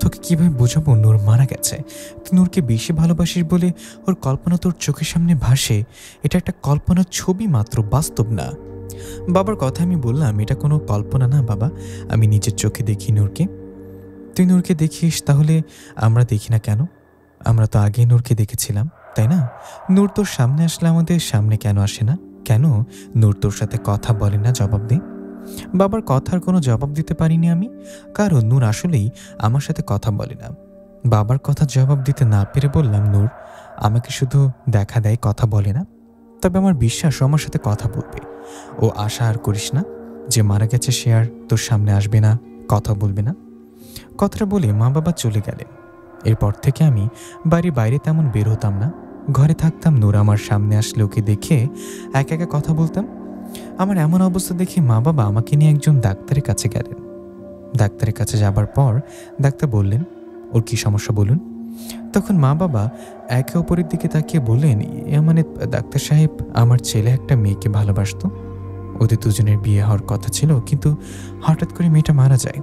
তোকে কীভাবে বোঝাবো নূর মারা গেছে? তুই নূরকে বেশি ভালোবাসিস বলে ওর কল্পনা তোর চোখের সামনে ভাসে, এটা একটা কল্পনার ছবি মাত্র, বাস্তব না। বাবার কথা আমি বললাম, এটা কোনো কল্পনা না বাবা, আমি নিজের চোখে দেখি নূরকে। তুই নূরকে দেখিস, তাহলে আমরা দেখি না কেন? আমরা তো আগে নূরকে দেখেছিলাম, তাই না? নূর তোর সামনে আসলে আমাদের সামনে কেন আসে না? কেন নূর তোর সাথে কথা বলে না? জবাব দে। বাবার কথার কোনো জবাব দিতে পারিনি আমি, কারণ নূর আসলেই আমার সাথে কথা বলে না। বাবার কথা জবাব দিতে না পেরে বললাম, নূর আমাকে শুধু দেখা দেয়, কথা বলে না। তবে আমার বিশ্বাস ও আমার সাথে কথা বলবে। ও আশা আর করিস না যে মারা গেছে সে আর তোর সামনে আসবে না, কথা বলবে না। কথাটা বলে মা বাবা চলে গেলেন। এরপর থেকে আমি বাড়ির বাইরে তেমন বের হতাম না, ঘরে থাকতাম। নূর আমার সামনে আসলে ওকে দেখে একা একা কথা বলতাম। আমার এমন অবস্থা দেখে মা বাবা আমাকে নিয়ে একজন ডাক্তারের কাছে গেলেন। ডাক্তারের কাছে যাবার পর ডাক্তার বললেন, ওর কি সমস্যা বলুন। তখন মা বাবা একে অপরের দিকে তাকিয়ে বললেন, মানে ডাক্তার সাহেব, আমার ছেলে একটা মেয়েকে ভালোবাসতো, ওদের দুজনের বিয়ে হওয়ার কথা ছিল, কিন্তু হঠাৎ করে মেয়েটা মারা যায়।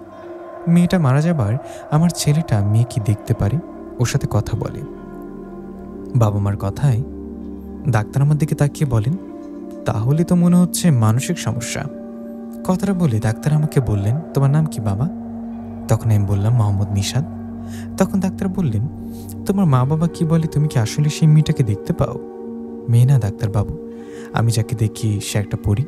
মেয়েটা মারা যাবার আমার ছেলেটা মেয়েকে দেখতে পারে, ওর সাথে কথা বলে। বাবা মার কথায় ডাক্তার আমার দিকে তাকিয়ে বলেন, তাহলে তো মনে হচ্ছে মানসিক সমস্যা। কথাটা বলে ডাক্তার আমাকে বললেন, তোমার নাম কি বাবা? তখন আমি বললাম, মোহাম্মদ নিশাত। তখন ডাক্তার বললেন, তোমার মা বাবা কি বলে, তুমি কি আসলে সেই মেয়েটাকে দেখতে পাও? মেয়ে না ডাক্তারবাবু, আমি যাকে দেখি সে একটা পরী।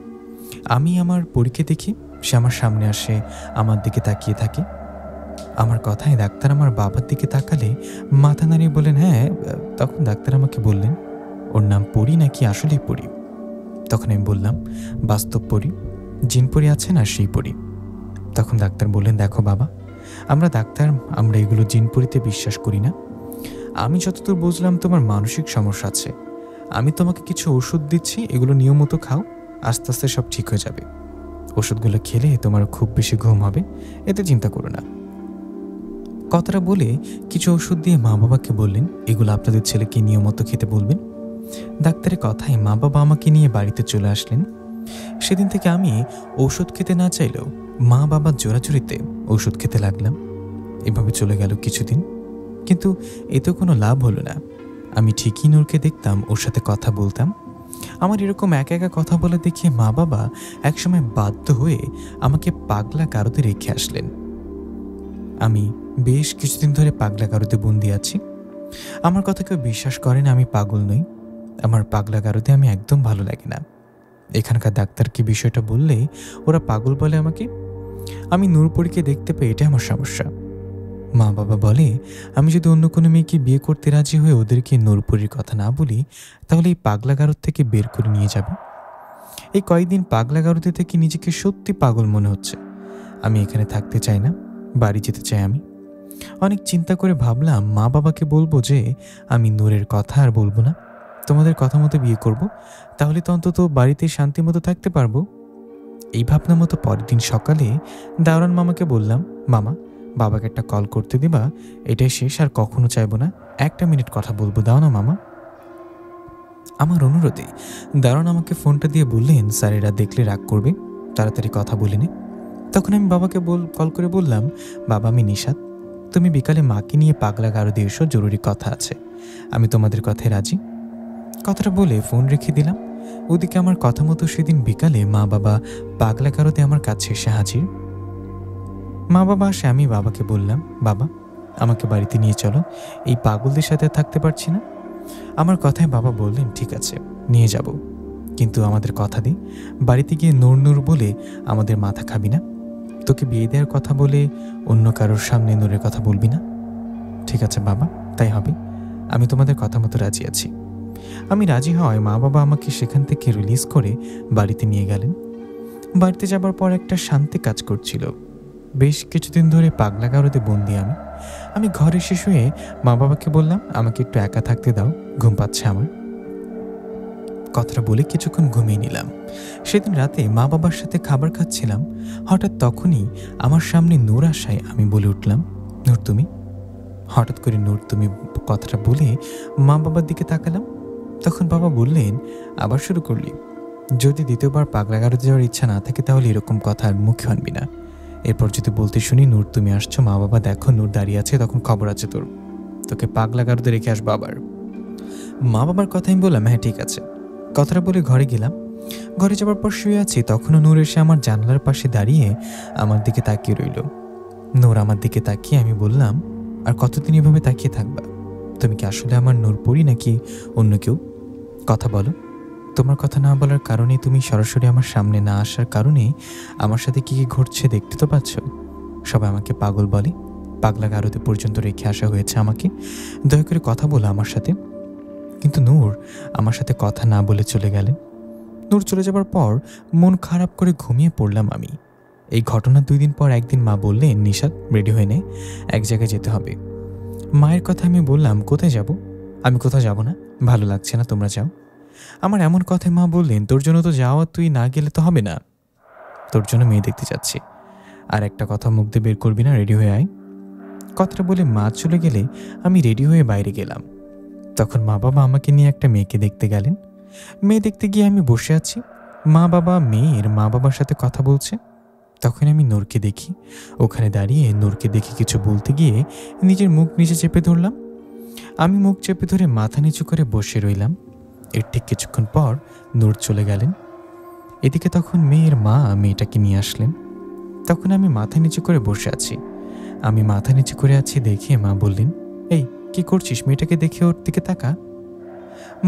আমি আমার পরীকে দেখি, সে আমার সামনে আসে, আমার দিকে তাকিয়ে থাকে। আমার কথায় ডাক্তার আমার বাবার দিকে তাকালে মাথা নাড়িয়ে বললেন হ্যাঁ। তখন ডাক্তার আমাকে বললেন ওর নাম পরি নাকি আসলেই পরি? তখন আমি বললাম বাস্তব পরি, জিন পরি আছে না সেই পরি। তখন ডাক্তার বললেন দেখো বাবা, আমরা এগুলো জিন পরিতে বিশ্বাস করি না। আমি যতদূর বুঝলাম তোমার মানসিক সমস্যা আছে। আমি তোমাকে কিছু ওষুধ দিচ্ছি, এগুলো নিয়মিত খাও, আস্তে আস্তে সব ঠিক হয়ে যাবে। ওষুধগুলো খেলে তোমার খুব বেশি ঘুম হবে, এতে চিন্তা করো না। কথাটা বলে কিছু ওষুধ দিয়ে মা বাবাকে বললেন এগুলো আপনাদের ছেলেকে নিয়মিত খেতে বলবেন। ডাক্তারের কথায় মা বাবা আমাকে নিয়ে বাড়িতে চলে আসলেন। সেদিন থেকে আমি ওষুধ খেতে না চাইলেও মা বাবার জোরাজুরিতে ওষুধ খেতে লাগলাম। এভাবে চলে গেল কিছুদিন, কিন্তু এতে কোনো লাভ হলো না। আমি ঠিকই নূরকে দেখতাম, ওর সাথে কথা বলতাম। আমার এরকম একা একা কথা বলে দেখে মা বাবা একসময় বাধ্য হয়ে আমাকে পাগলা গারদে রেখে আসলেন। আমি বেশ কিছুদিন ধরে পাগলা গারদে বন্দি আছি। আমার কথা কেউ বিশ্বাস করে না, আমি পাগল নই। আমার পাগলা গারদে আমি একদম ভালো লাগে না। এখানকার ডাক্তারকে বিষয়টা বললে ওরা পাগল বলে আমাকে। আমি নূরপরীকে দেখতে পাই, এটা আমার সমস্যা। মা বাবা বলে আমি যদি অন্য কোনো মেয়েকে বিয়ে করতে রাজি হয়ে ওদেরকে নূরপরীর কথা না বলি তাহলে এই পাগলা গারদ থেকে বের করে নিয়ে যাবে। এই কয়েকদিন পাগলা গারদে থেকে নিজেকে সত্যি পাগল মনে হচ্ছে। আমি এখানে থাকতে চাই না, বাড়ি যেতে চাই। আমি অনেক চিন্তা করে ভাবলাম মা বাবাকে বলবো যে আমি নূরের কথা আর বলবো না, তোমাদের কথা মতো বিয়ে করব, তাহলে তো অন্তত বাড়িতে শান্তি মতো থাকতে পারবো। এই ভাবনা মতো পরের দিন সকালে দাওরান মামাকে বললাম মামা বাবাকে একটা কল করতে দিবা, এটাই শেষ, আর কখনো চাইবো না, 1 মিনিট কথা বলবো, দাও না মামা। আমার অনুরোধে দাওরান আমাকে ফোনটা দিয়ে বললেন স্যারেরা দেখলে রাগ করবে, তাড়াতাড়ি কথা বলে নে। তখন আমি বাবাকে কল করে বললাম বাবা আমি নিশাত, তুমি বিকালে মাকে নিয়ে পাগলা গারদে এসো, জরুরি কথা আছে, আমি তোমাদের কথায় রাজি। কথাটা বলে ফোন রেখে দিলাম। ওদিকে আমার কথা মতো সেদিন বিকালে মা বাবা পাগলা গারদে আমার কাছে এসে হাজির। মা বাবা আসে, আমি বাবাকে বললাম বাবা আমাকে বাড়িতে নিয়ে চলো, এই পাগলদের সাথে থাকতে পারছি না। আমার কথায় বাবা বললেন ঠিক আছে নিয়ে যাব, কিন্তু আমাদের কথা দিই বাড়িতে গিয়ে নূর নূর বলে আমাদের মাথা খাবি না, তোকে বিয়ে দেওয়ার কথা বলে অন্য কারোর সামনে নূরের কথা বলবি না। ঠিক আছে বাবা, তাই হবে, আমি তোমাদের কথা মতো রাজি আছি। আমি রাজি হওয়ায় মা বাবা আমাকে সেখান থেকে রিলিজ করে বাড়িতে নিয়ে গেলেন। বাড়িতে যাবার পর একটা শান্তি কাজ করছিল। বেশ কিছুদিন ধরে পাগলা গারদে বন্দি আমি ঘরে শেষ হয়ে মা বাবাকে বললাম আমাকে একটু একা থাকতে দাও, ঘুম পাচ্ছে আমার। কথাটা বলে কিছুক্ষণ ঘুমিয়ে নিলাম। সেদিন রাতে মা বাবার সাথে খাবার খাচ্ছিলাম, হঠাৎ তখনই আমার সামনে নূর আসায় আমি বলে উঠলাম নূর তুমি। হঠাৎ করে নূর তুমি কথাটা বলে মা বাবার দিকে তাকালাম। তখন বাবা বললেন আবার শুরু করলি, যদি দ্বিতীয়বার পাগলা গারদে যাওয়ার ইচ্ছা না থাকে তাহলে এরকম কথা আর মুখে আনবি না। এরপর যদি বলতে শুনি নূর তুমি আসছো, মা বাবা দেখো নূর দাঁড়িয়ে আছে, তখন খবর আছে তোকে পাগলা গারদে রেখে আসবো আবার। মা বাবার কথা আমি বললাম হ্যাঁ ঠিক আছে। কথাটা বলে ঘরে গেলাম। ঘরে যাবার পর শুয়ে আছি, তখনও নূর এসে আমার জানলার পাশে দাঁড়িয়ে আমার দিকে তাকিয়ে রইল। নূর আমার দিকে তাকিয়ে আমি বললাম আর কতদিন এভাবে তাকিয়ে থাকবা? তুমি কি আসলে আমার নূরপরি নাকি অন্য কেউ? কথা বলো। তোমার কথা না বলার কারণে, তুমি সরাসরি আমার সামনে না আসার কারণে আমার সাথে কি কি ঘটছে দেখতে তো পাচ্ছ। সবাই আমাকে পাগল বলে, পাগলা গারদে পর্যন্ত রেখে আসা হয়েছে আমাকে, দয়া করে কথা বলো আমার সাথে। কিন্তু নূর আমার সাথে কথা না বলে চলে গেলেন। নূর চলে যাবার পর মন খারাপ করে ঘুমিয়ে পড়লাম আমি। এই ঘটনার 2 দিন পর একদিন মা বললেন নিশাত রেডি হয়ে নে, এক জায়গায় যেতে হবে। মায়ের কথা আমি বললাম কোথায় যাব? আমি কোথাও যাব না, ভালো লাগছে না, তোমরা যাও। আমার এমন কথায় মা বললেন তোর জন্য তো যাওয়া, তুই না গেলে তো হবে না, তোর জন্য মেয়ে দেখতে যাচ্ছি, আর একটা কথা মুখ দিয়ে বের করবি না, রেডি হয়ে আয়। কথাটা বলে মা চলে গেলে আমি রেডি হয়ে বাইরে গেলাম। তখন মা বাবা আমাকে নিয়ে একটা মেয়েকে দেখতে গেলেন। মেয়ে দেখতে গিয়ে আমি বসে আছি, মা বাবা মেয়ের মা বাবার সাথে কথা বলছে। তখন আমি নূরকে দেখি, ওখানে দাঁড়িয়ে নূরকে দেখে কিছু বলতে গিয়ে নিজের মুখ নিচে চেপে ধরলাম। আমি মুখ চেপে ধরে মাথা নিচু করে বসে রইলাম। এর ঠিক কিছুক্ষণ পর নূর চলে গেলেন। এদিকে তখন মেয়ের মা মেয়েটাকে নিয়ে আসলেন। তখন আমি মাথা নিচু করে বসে আছি। আমি মাথা নিচু করে আছি দেখে মা বললেন এই কি করছিস, মেয়েটাকে দেখে ওর দিকে তাকা।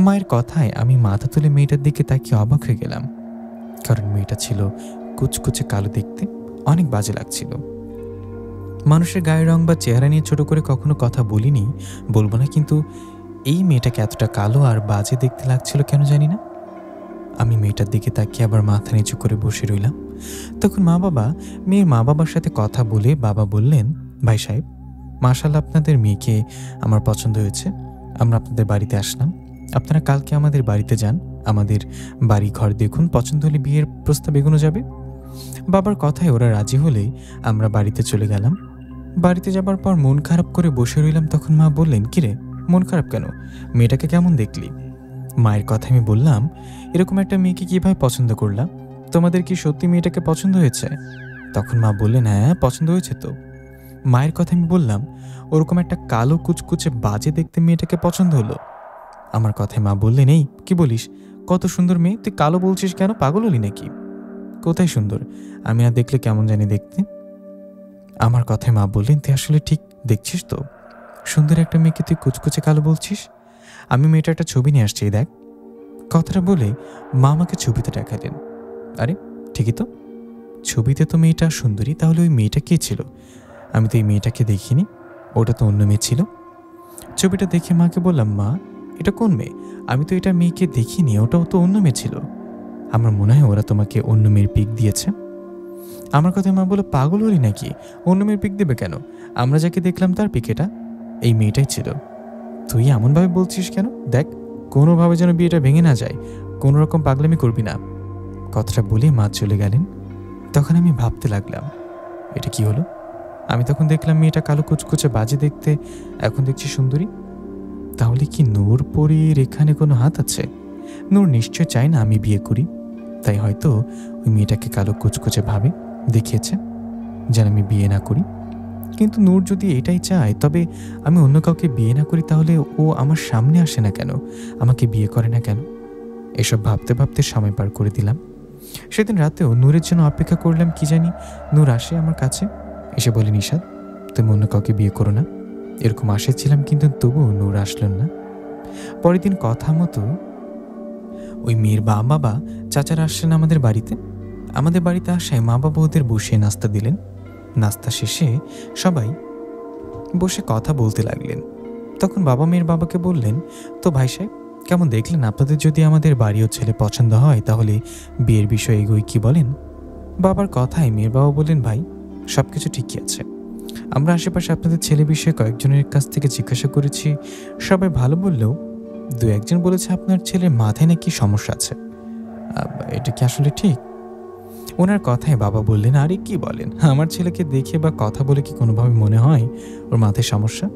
মায়ের কথায় আমি মাথা তুলে মেয়েটার দিকে তাকিয়ে অবাক হয়ে গেলাম। কারণ মেয়েটা ছিল কুচকুচে কালো দেখতে, অনেক বাজে লাগছিল। মানুষের গায়ের রং বা চেহারা নিয়ে ছোট করে কখনো কথা বলিনি, বলবো না, কিন্তু এই মেয়েটাকে এতটা কালো আর বাজে দেখতে লাগছিল কেন জানি না। আমি মেয়েটার দিকে তাকিয়ে আবার মাথা নিচু করে বসে রইলাম। তখন মেয়ের মা বাবার সাথে কথা বলে বাবা বললেন, ভাই সাহেব, মাশাআল্লাহ, আপনাদের মেয়েকে আমার পছন্দ হয়েছে, আমরা আপনাদের বাড়িতে আসলাম, আপনারা কালকে আমাদের বাড়িতে যান, আমাদের বাড়ি ঘর দেখুন, পছন্দ হলে বিয়ের প্রস্তাব এগোনো যাবে। বাবার কথায় ওরা রাজি হলে আমরা বাড়িতে চলে গেলাম। বাড়িতে যাবার পর মন খারাপ করে বসে রইলাম। তখন মা বললেন, কিরে, মন খারাপ কেন? মেয়েটাকে কেমন দেখলি? মায়ের কথা আমি বললাম, এরকম একটা মেয়েকে কিভাবে পছন্দ করলাম? তোমাদের কি সত্যি মেয়েটাকে পছন্দ হয়েছে? তখন মা বললেন, হ্যাঁ, পছন্দ হয়েছে তো। মায়ের কথা আমি বললাম, ওরকম একটা কালো কুচকুচে বাজে দেখতে মেয়েটাকে পছন্দ হলো? আমার কথায় মা বললেন, এই কি বলিস, কত সুন্দর মেয়ে, তুই কালো বলছিস কেন? পাগল হলি নাকি? কোথায় সুন্দর? আমি না দেখলে কেমন জানি দেখতে। আমার কথায় মা বললেন, তুই আসলে ঠিক দেখছিস তো? সুন্দর একটা মেয়েকে তুই কুচকুচে কালো বলছিস? আমি মেয়েটার একটা ছবি নিয়ে আসছি, দেখ। কথাটা বলে মা আমাকে ছবিতে দেখালেন। আরে ঠিকই তো, ছবিতে তো মেয়েটা সুন্দরী, তাহলে ওই মেয়েটা কে ছিল? আমি তো এই মেয়েটাকে দেখিনি, ওটা তো অন্য মেয়ে ছিল। ছবিটা দেখে মাকে বললাম, মা, এটা কোন মেয়ে? আমি তো এটা মেয়েকে দেখিনি, ওটাও তো অন্য মেয়ে ছিল। আমার মনে হয় ওরা তোমাকে অন্য মেয়ের পিক দিয়েছে। আমার কথায় মা বলল, পাগল হলি নাকি? অন্য মেয়ের পিক দেবে কেন? আমরা যাকে দেখলাম তার পিক এটা, এই মেয়েটাই ছিল। তুই এমনভাবে বলছিস কেন? দেখ, কোনোভাবে যেন বিয়েটা ভেঙে না যায়, কোনো রকম পাগলামি করবি না। কথাটা বলে মা চলে গেলেন। তখন আমি ভাবতে লাগলাম, এটা কি হলো? আমি তখন দেখলাম মেয়েটা কালো কুচকুচে বাজে দেখতে, এখন দেখছি সুন্দরী। তাহলে কি নূর পরীর এখানে কোনো হাত আছে? নূর নিশ্চয় চায় না আমি বিয়ে করি, তাই হয়তো ওই মেয়েটাকে কালো কুচকুচে ভাবে দেখিয়েছে যেন আমি বিয়ে না করি। কিন্তু নূর যদি এটাই চায়, তবে আমি অন্য কাউকে বিয়ে না করি, তাহলে ও আমার সামনে আসে না কেন, আমাকে বিয়ে করে না কেন? এসব ভাবতে ভাবতে সময় পার করে দিলাম। সেদিন রাতেও নূরের জন্য অপেক্ষা করলাম, কি জানি নূর আসে আমার কাছে, এসে বলে, নিশাদ, তুমি অন্য কাউকে বিয়ে করো না। এরকম আশাছিলাম, কিন্তু তবুও নূর আসলেন না। পরের দিন কথা মতো ওই মেয়ের বাবা চাচারা আসলেন আমাদের বাড়িতে। আমাদের বাড়িতে আসায় মা বাবা ওদের বসে নাস্তা দিলেন। নাস্তা শেষে সবাই বসে কথা বলতে লাগলেন। তখন বাবা মেয়ের বাবাকে বললেন, তো ভাই সাহেব, কেমন দেখলেন? আপনাদের যদি আমাদের বাড়ি ও ছেলে পছন্দ হয়, তাহলে বিয়ের বিষয়ে এগোই, কি বলেন? বাবার কথায় মেয়ের বাবা বললেন, ভাই, সব কিছু ঠিকই আছে। আমরা আশেপাশে আপনাদের ছেলে বিষয়ে কয়েকজনের কাছ থেকে জিজ্ঞাসা করেছি, সবাই ভালো বললেও দু একজন বলেছে আপনার ছেলের মাথায় নাকি সমস্যা আছে। এটা কি আসলে ঠিক? ওনার কথায় বাবা বললেন, আরে কি বলেন, আমার ছেলেকে দেখে বা কথা বলে কি কোনোভাবে মনে হয় ওর মাথায় সমস্যা?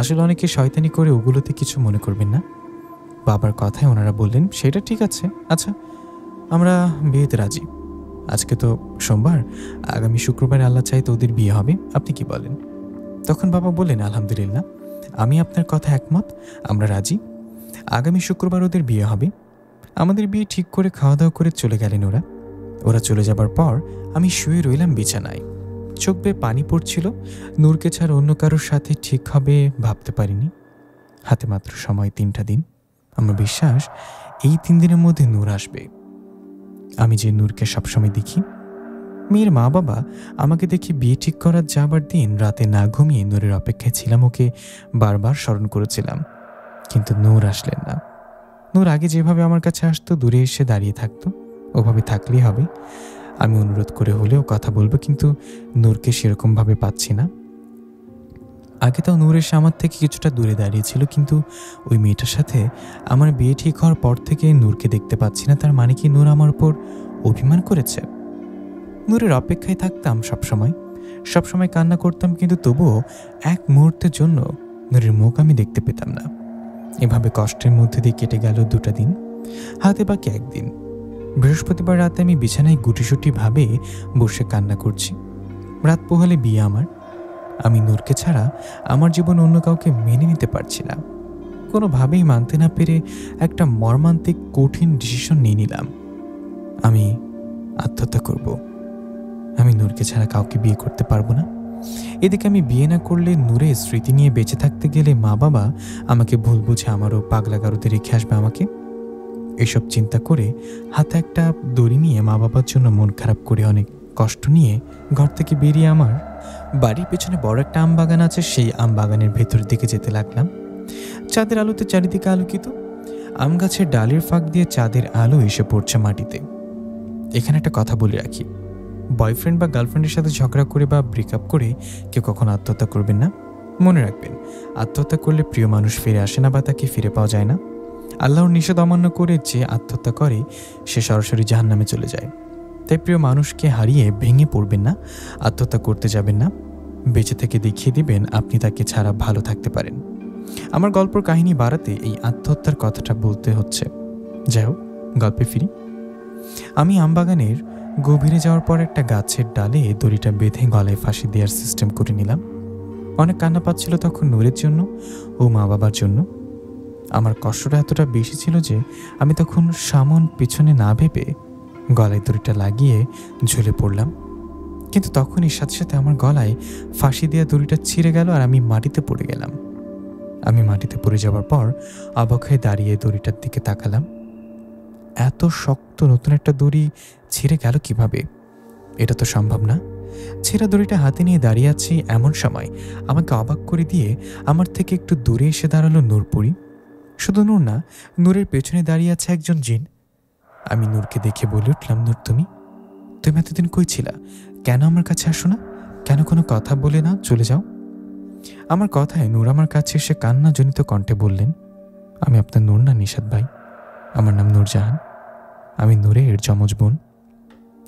আসলে অনেকে শয়তানি করে, ওগুলোতে কিছু মনে করবেন না। বাবার কথায় ওনারা বললেন, সেটা ঠিক আছে, আচ্ছা, আমরা বিয়েতে রাজি। আজকে তো সোমবার, আগামী শুক্রবার আল্লাহ চাইতে ওদের বিয়ে হবে, আপনি কি বলেন? তখন বাবা বললেন, আলহামদুলিল্লাহ, আমি আপনার কথা একমত, আমরা রাজি। আগামী শুক্রবার ওদের বিয়ে হবে। আমাদের বিয়ে ঠিক করে খাওয়া দাওয়া করে চলে গেলেন ওরা চলে যাবার পর আমি শুয়ে রইলাম বিছানায়। চোখ বেয়ে পানি পড়ছিল। নূরকে ছাড়া অন্য কারোর সাথে ঠিক হবে ভাবতে পারিনি। হাতে মাত্র সময় 3টা দিন। আমার বিশ্বাস এই 3 দিনের মধ্যে নূর আসবে। আমি যে নূরকে সবসময় দেখি। মেয়ের মা বাবা আমাকে দেখে বিয়ে ঠিক করার যাবার দিন রাতে না ঘুমিয়ে নূরের অপেক্ষায় ছিলাম, ওকে বারবার স্মরণ করেছিলাম, কিন্তু নূর আসলেন না। নূর আগে যেভাবে আমার কাছে আসতো, দূরে এসে দাঁড়িয়ে থাকতো, ওভাবে থাকলেই হবে। আমি অনুরোধ করে হলেও কথা বলবো, কিন্তু নূরকে সেরকমভাবে পাচ্ছি না। আগে তো নূর এসে আমার থেকে কিছুটা দূরে দাঁড়িয়েছিল, কিন্তু ওই মেয়েটার সাথে আমার বিয়ে ঠিক হওয়ার পর থেকে নূরকে দেখতে পাচ্ছি না। তার মানে কি নূর আমার উপর অভিমান করেছে? নূরের অপেক্ষায় থাকতাম সবসময় কান্না করতাম, কিন্তু তবুও এক মুহূর্তের জন্য নূরের মুখ আমি দেখতে পেতাম না। এভাবে কষ্টের মধ্যে দিয়ে কেটে গেল 2টা দিন, হাতে বাকি 1 দিন। বৃহস্পতিবার রাতে আমি বিছানায় গুটিসুটি ভাবে বসে কান্না করছি। রাত পোহালে বিয়ে আমার। আমি নূরকে ছাড়া আমার জীবন অন্য কাউকে মেনে নিতে পারছি না। কোনোভাবেই মানতে না পেরে একটা মর্মান্তিক কঠিন ডিসিশন নিয়ে নিলাম, আমি আত্মহত্যা করব। আমি নূরকে ছাড়া কাউকে বিয়ে করতে পারবো না। এদিকে আমি বিয়ে না করলে নূরের স্মৃতি নিয়ে বেঁচে থাকতে গেলে মা বাবা আমাকে ভুল বুঝে আমারও পাগলা গারুতে রেখে আসবে আমাকে। এসব চিন্তা করে হাতে একটা দড়ি নিয়ে মা বাবার জন্য মন খারাপ করে অনেক কষ্ট নিয়ে ঘর থেকে বেরিয়ে আমার বাড়ির পেছনে বড় একটা আম বাগান আছে, সেই আম বাগানের ভেতরের দিকে যেতে লাগলাম। চাঁদের আলোতে চারিদিকে আলোকিত। আম গাছের ডালের ফাঁক দিয়ে চাঁদের আলো এসে পড়ছে মাটিতে। এখানে একটা কথা বলে রাখি, বয়ফ্রেন্ড বা গার্লফ্রেন্ডের সাথে ঝগড়া করে বা ব্রেকআপ করে কেউ কখনো আত্মহত্যা করবেন না। মনে রাখবেন, আত্মহত্যা করলে প্রিয় মানুষ ফিরে আসে না বা তাকে ফিরে পাওয়া যায় না। আল্লাহর নিষেধ অমান্য করে যে আত্মহত্যা করে সে সরাসরি জাহান্নামে চলে যায়। তাই প্রিয় মানুষকে হারিয়ে ভেঙে পড়বেন না, আত্মহত্যা করতে যাবেন না। বেঁচে থেকে দেখিয়ে দিবেন আপনি তাকে ছাড়া ভালো থাকতে পারেন। আমার গল্পের কাহিনী বাড়াতে এই আত্মহত্যার কথাটা বলতে হচ্ছে। যাই হোক, গল্পে ফিরি। আমি আমবাগানের গভীরে যাওয়ার পর একটা গাছের ডালে দড়িটা বেঁধে গলায় ফাঁসি দেওয়ার সিস্টেম করে নিলাম। অনেক কান্না পাচ্ছিল তখন নূরের জন্য ও মা বাবার জন্য। আমার কষ্টটা এতটা বেশি ছিল যে আমি তখন সামন পিছনে না ভেবে গলায় দড়িটা লাগিয়ে ঝুলে পড়লাম। কিন্তু তখনই সাথে সাথে আমার গলায় ফাঁসি দেওয়া দড়িটা ছিঁড়ে গেল আর আমি মাটিতে পড়ে গেলাম। আমি মাটিতে পড়ে যাওয়ার পর অবাক হয়ে দাঁড়িয়ে দড়িটার দিকে তাকালাম। এত শক্ত নতুন একটা দড়ি ছিঁড়ে গেল কিভাবে? এটা তো সম্ভব না। ছেঁড়া দড়িটা হাতে নিয়ে দাঁড়িয়ে আছি, এমন সময় আমাকে অবাক করে দিয়ে আমার থেকে একটু দূরে এসে দাঁড়ালো নূরপুরি। শুধু নূর না, নূরের পেছনে দাঁড়িয়ে আছে একজন জিন। আমি নূরকে দেখে বলে উঠলাম, নূর তুমি এতদিন কই ছিলা? কেন আমার কাছে আসো না? কেন কোনো কথা বলে না চলে যাও? আমার কথায় নূর আমার কাছে এসে কান্নাজনিত কণ্ঠে বললেন, আমি আপনার নূর না নিশাত ভাই, আমার নাম নূরজাহান, আমি নূরের যমজ বোন।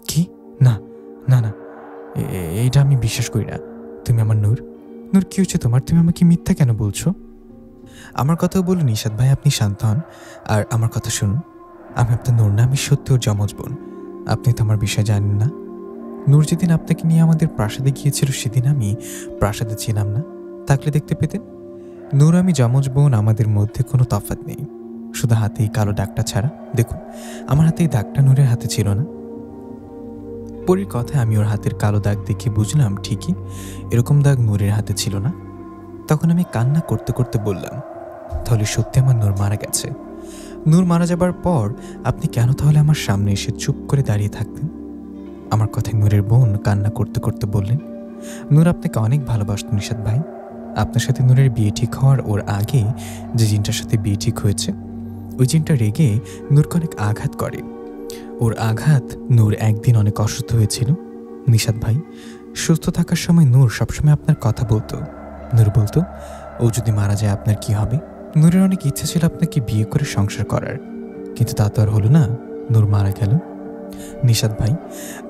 কি? না না না, এইটা আমি বিশ্বাস করি না। তুমি আমার নূর। নূর, কি হচ্ছে তোমার? তুমি আমাকে মিথ্যা কেন বলছো? আমার কথাও বলুন নিশাত ভাই, আপনি শান্ত হন আর আমার কথা শুনুন। আমি আপনার নূর না, আমি সত্যি ওর যমজ বোন। আপনি তো আমার বিষয় জানেন না। নূর যেদিন আপনাকে নিয়ে আমাদের প্রাসাদে গিয়েছিল সেদিন আমি প্রাসাদে ছিলাম না, থাকলে দেখতে পেতেন। নূর আমি যমজ বোন, আমাদের মধ্যে কোনো তফাৎ নেই, শুধু হাতে এই কালো দাগটা ছাড়া। দেখুন, আমার হাতে এই দাগটা নূরের হাতে ছিল না। পরীর কথায় আমি ওর হাতের কালো দাগ দেখে বুঝলাম ঠিকই এরকম দাগ নূরের হাতে ছিল না। তখন আমি কান্না করতে করতে বললাম, তাহলে সত্যি আমার নূর মারা গেছে? নূর মারা যাবার পর আপনি কেন তাহলে আমার সামনে এসে চুপ করে দাঁড়িয়ে থাকতেন? আমার কথায় নূরের বোন কান্না করতে করতে বললেন, নূর আপনাকে অনেক ভালোবাসত নিশাত ভাই। আপনার সাথে নূরের বিয়ে ঠিক হওয়ার ওর আগে যে জিনটার সাথে বিয়ে ঠিক হয়েছে, ওই জিনটা রেগে নূরকে অনেক আঘাত করে। ওর আঘাত নূর একদিন অনেক অসুস্থ হয়েছিল। নিশাত ভাই, সুস্থ থাকার সময় নূর সবসময় আপনার কথা বলতো। নূর বলতো, ও যদি মারা যায় আপনার কি হবে? নূরের অনেক ইচ্ছা ছিল আপনাকে বিয়ে করে সংসার করার, কিন্তু তা তো আর হলো না। নূর মারা গেল। নিশাত ভাই,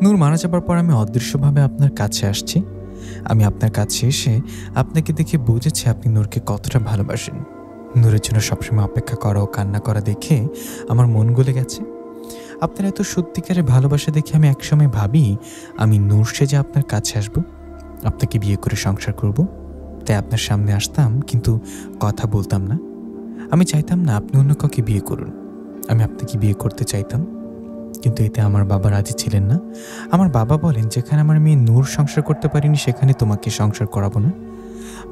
নূর মারা যাবার পর আমি অদৃশ্যভাবে আপনার কাছে আসছি। আমি আপনার কাছে এসে আপনাকে দেখে বুঝেছি আপনি নূরকে কতটা ভালোবাসেন। নূরের জন্য সবসময় অপেক্ষা করা ও কান্না করা দেখে আমার মন গলে গেছে। আপনার এত সত্যিকারের ভালোবাসা দেখে আমি একসময় ভাবি আমি নূর সেজে আপনার কাছে আসব, আপনাকে বিয়ে করে সংসার করব। তাই আপনার সামনে আসতাম, কিন্তু কথা বলতাম না। আমি চাইতাম না আপনি অন্য কাউকে বিয়ে করুন। আমি আপনাকে বিয়ে করতে চাইতাম, কিন্তু এতে আমার বাবা রাজি ছিলেন না। আমার বাবা বলেন, যেখানে আমার মেয়ে নূর সংসার করতে পারিনি সেখানে তোমাকে সংসার করাবো না।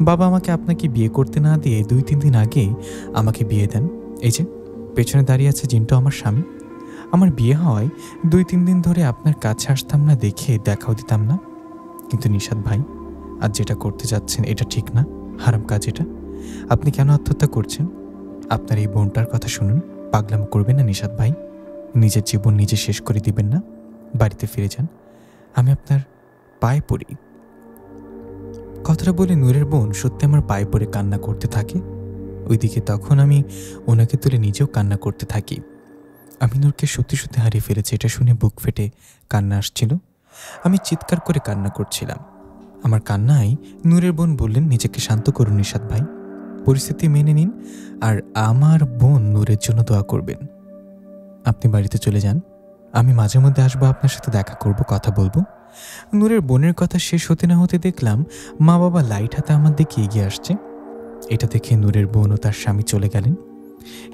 বাবা আমাকে আপনাকে বিয়ে করতে না দিয়ে 2-3 দিন আগে আমাকে বিয়ে দেন। এই যে পেছনে দাঁড়িয়ে আছে জিনটা আমার স্বামী। আমার বিয়ে হওয়ায় 2-3 দিন ধরে আপনার কাছে আসতাম না, দেখে দেখাও দিতাম না। কিন্তু নিশাত ভাই, আজ যেটা করতে যাচ্ছেন এটা ঠিক না, হারাম কাজ এটা। আপনি কেন আত্মহত্যা করছেন? আপনার এই বোনটার কথা শুনুন, পাগলাম করবেন না নিশাত ভাই। নিজের জীবন নিজে শেষ করে দিবেন না। বাড়িতে ফিরে যান, আমি আপনার পায়ে পড়ি। কথাটা বলে নূরের বোন সত্যি আমার পায়ে পড়ে কান্না করতে থাকে। ওইদিকে তখন আমি ওনাকে তুলে নিজেও কান্না করতে থাকি। আমি নূরকে সত্যি সত্যি হারিয়ে ফেলেছি, এটা শুনে বুক ফেটে কান্না আসছিল। আমি চিৎকার করে কান্না করছিলাম। আমার কান্নায় নূরের বোন বললেন, নিজেকে শান্ত করুন নিশাত ভাই, পরিস্থিতি মেনে নিন আর আমার বোন নূরের জন্য দোয়া করবেন। আপনি বাড়িতে চলে যান, আমি মাঝে মধ্যে আসবো, আপনার সাথে দেখা করব, কথা বলবো। নূরের বোনের কথা শেষ হতে না হতে দেখলাম মা বাবা লাইট হাতে আমার দিকে এগিয়ে আসছে। এটা দেখে নূরের বোন ও তার স্বামী চলে গেলেন।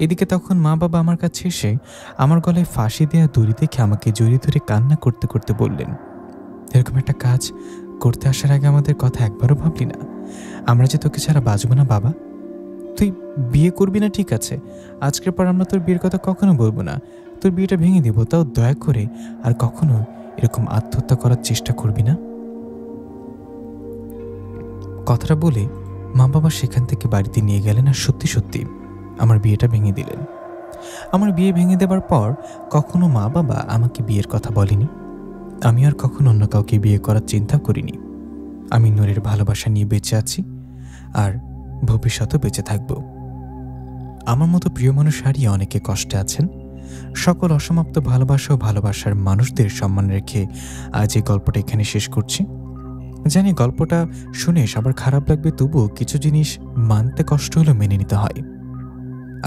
এদিকে তখন মা বাবা আমার কাছে এসে আমার গলায় ফাঁসি দেওয়া দড়ি দেখে আমাকে জড়িয়ে ধরে কান্না করতে করতে বললেন, এরকম একটা কাজ করতে আসার আগে আমাদের কথা একবারও ভাবলি না? আমরা যে তোকে ছাড়া বাঁচব না বাবা। তুই বিয়ে করবি না ঠিক আছে, আজকের পর আমরা তোর বিয়ের কথা কখনো বলবো না, তোর বিয়েটা ভেঙে দিব, তাও দয়া করে আর কখনো এরকম আত্মহত্যা করার চেষ্টা করবি না। কথাটা বলে মা বাবা সেখান থেকে বাড়িতে নিয়ে গেলেন আর সত্যি সত্যি আমার বিয়েটা ভেঙে দিলেন। আমার বিয়ে ভেঙে দেবার পর কখনো মা বাবা আমাকে বিয়ের কথা বলেনি, আমি আর কখনো অন্য কাউকে বিয়ে করার চিন্তা করিনি। আমি নূরের ভালোবাসা নিয়ে বেঁচে আছি আর ভবিষ্যতেও বেঁচে থাকব। আমার মতো প্রিয় মানুষ হারিয়ে অনেকে কষ্টে আছেন। সকল অসমাপ্ত ভালোবাসা ও ভালোবাসার মানুষদের সম্মান রেখে আজ এই গল্পটা এখানে শেষ করছি। জানি গল্পটা শুনে সবার খারাপ লাগবে, তবুও কিছু জিনিস মানতে কষ্ট হলেও মেনে নিতে হয়।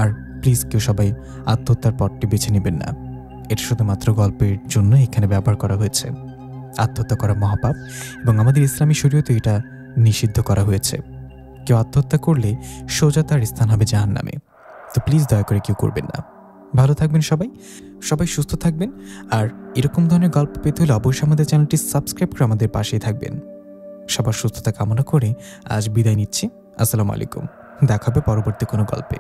আর প্লিজ কেউ সবাই আত্মহত্যার পথটি বেছে নেবেন না, এটা শুধুমাত্র গল্পের জন্য এখানে ব্যবহার করা হয়েছে। আত্মহত্যা করা মহাপাপ এবং আমাদের ইসলামী শরীয়তে এটা নিষিদ্ধ করা হয়েছে। কেউ আত্মহত্যা করলে সোজা তার স্থান হবে জাহান্নামে। তো প্লিজ দয়া করে কেউ করবেন না। ভালো থাকবেন সবাই, সবাই সুস্থ থাকবেন। আর এরকম ধরনের গল্প পেতে হলে অবশ্যই আমাদের চ্যানেলটি সাবস্ক্রাইব করে আমাদের পাশেই থাকবেন। সবার সুস্থতা কামনা করে আজ বিদায় নিচ্ছি। আসসালামু আলাইকুম, দেখা হবে পরবর্তী কোনো গল্পে।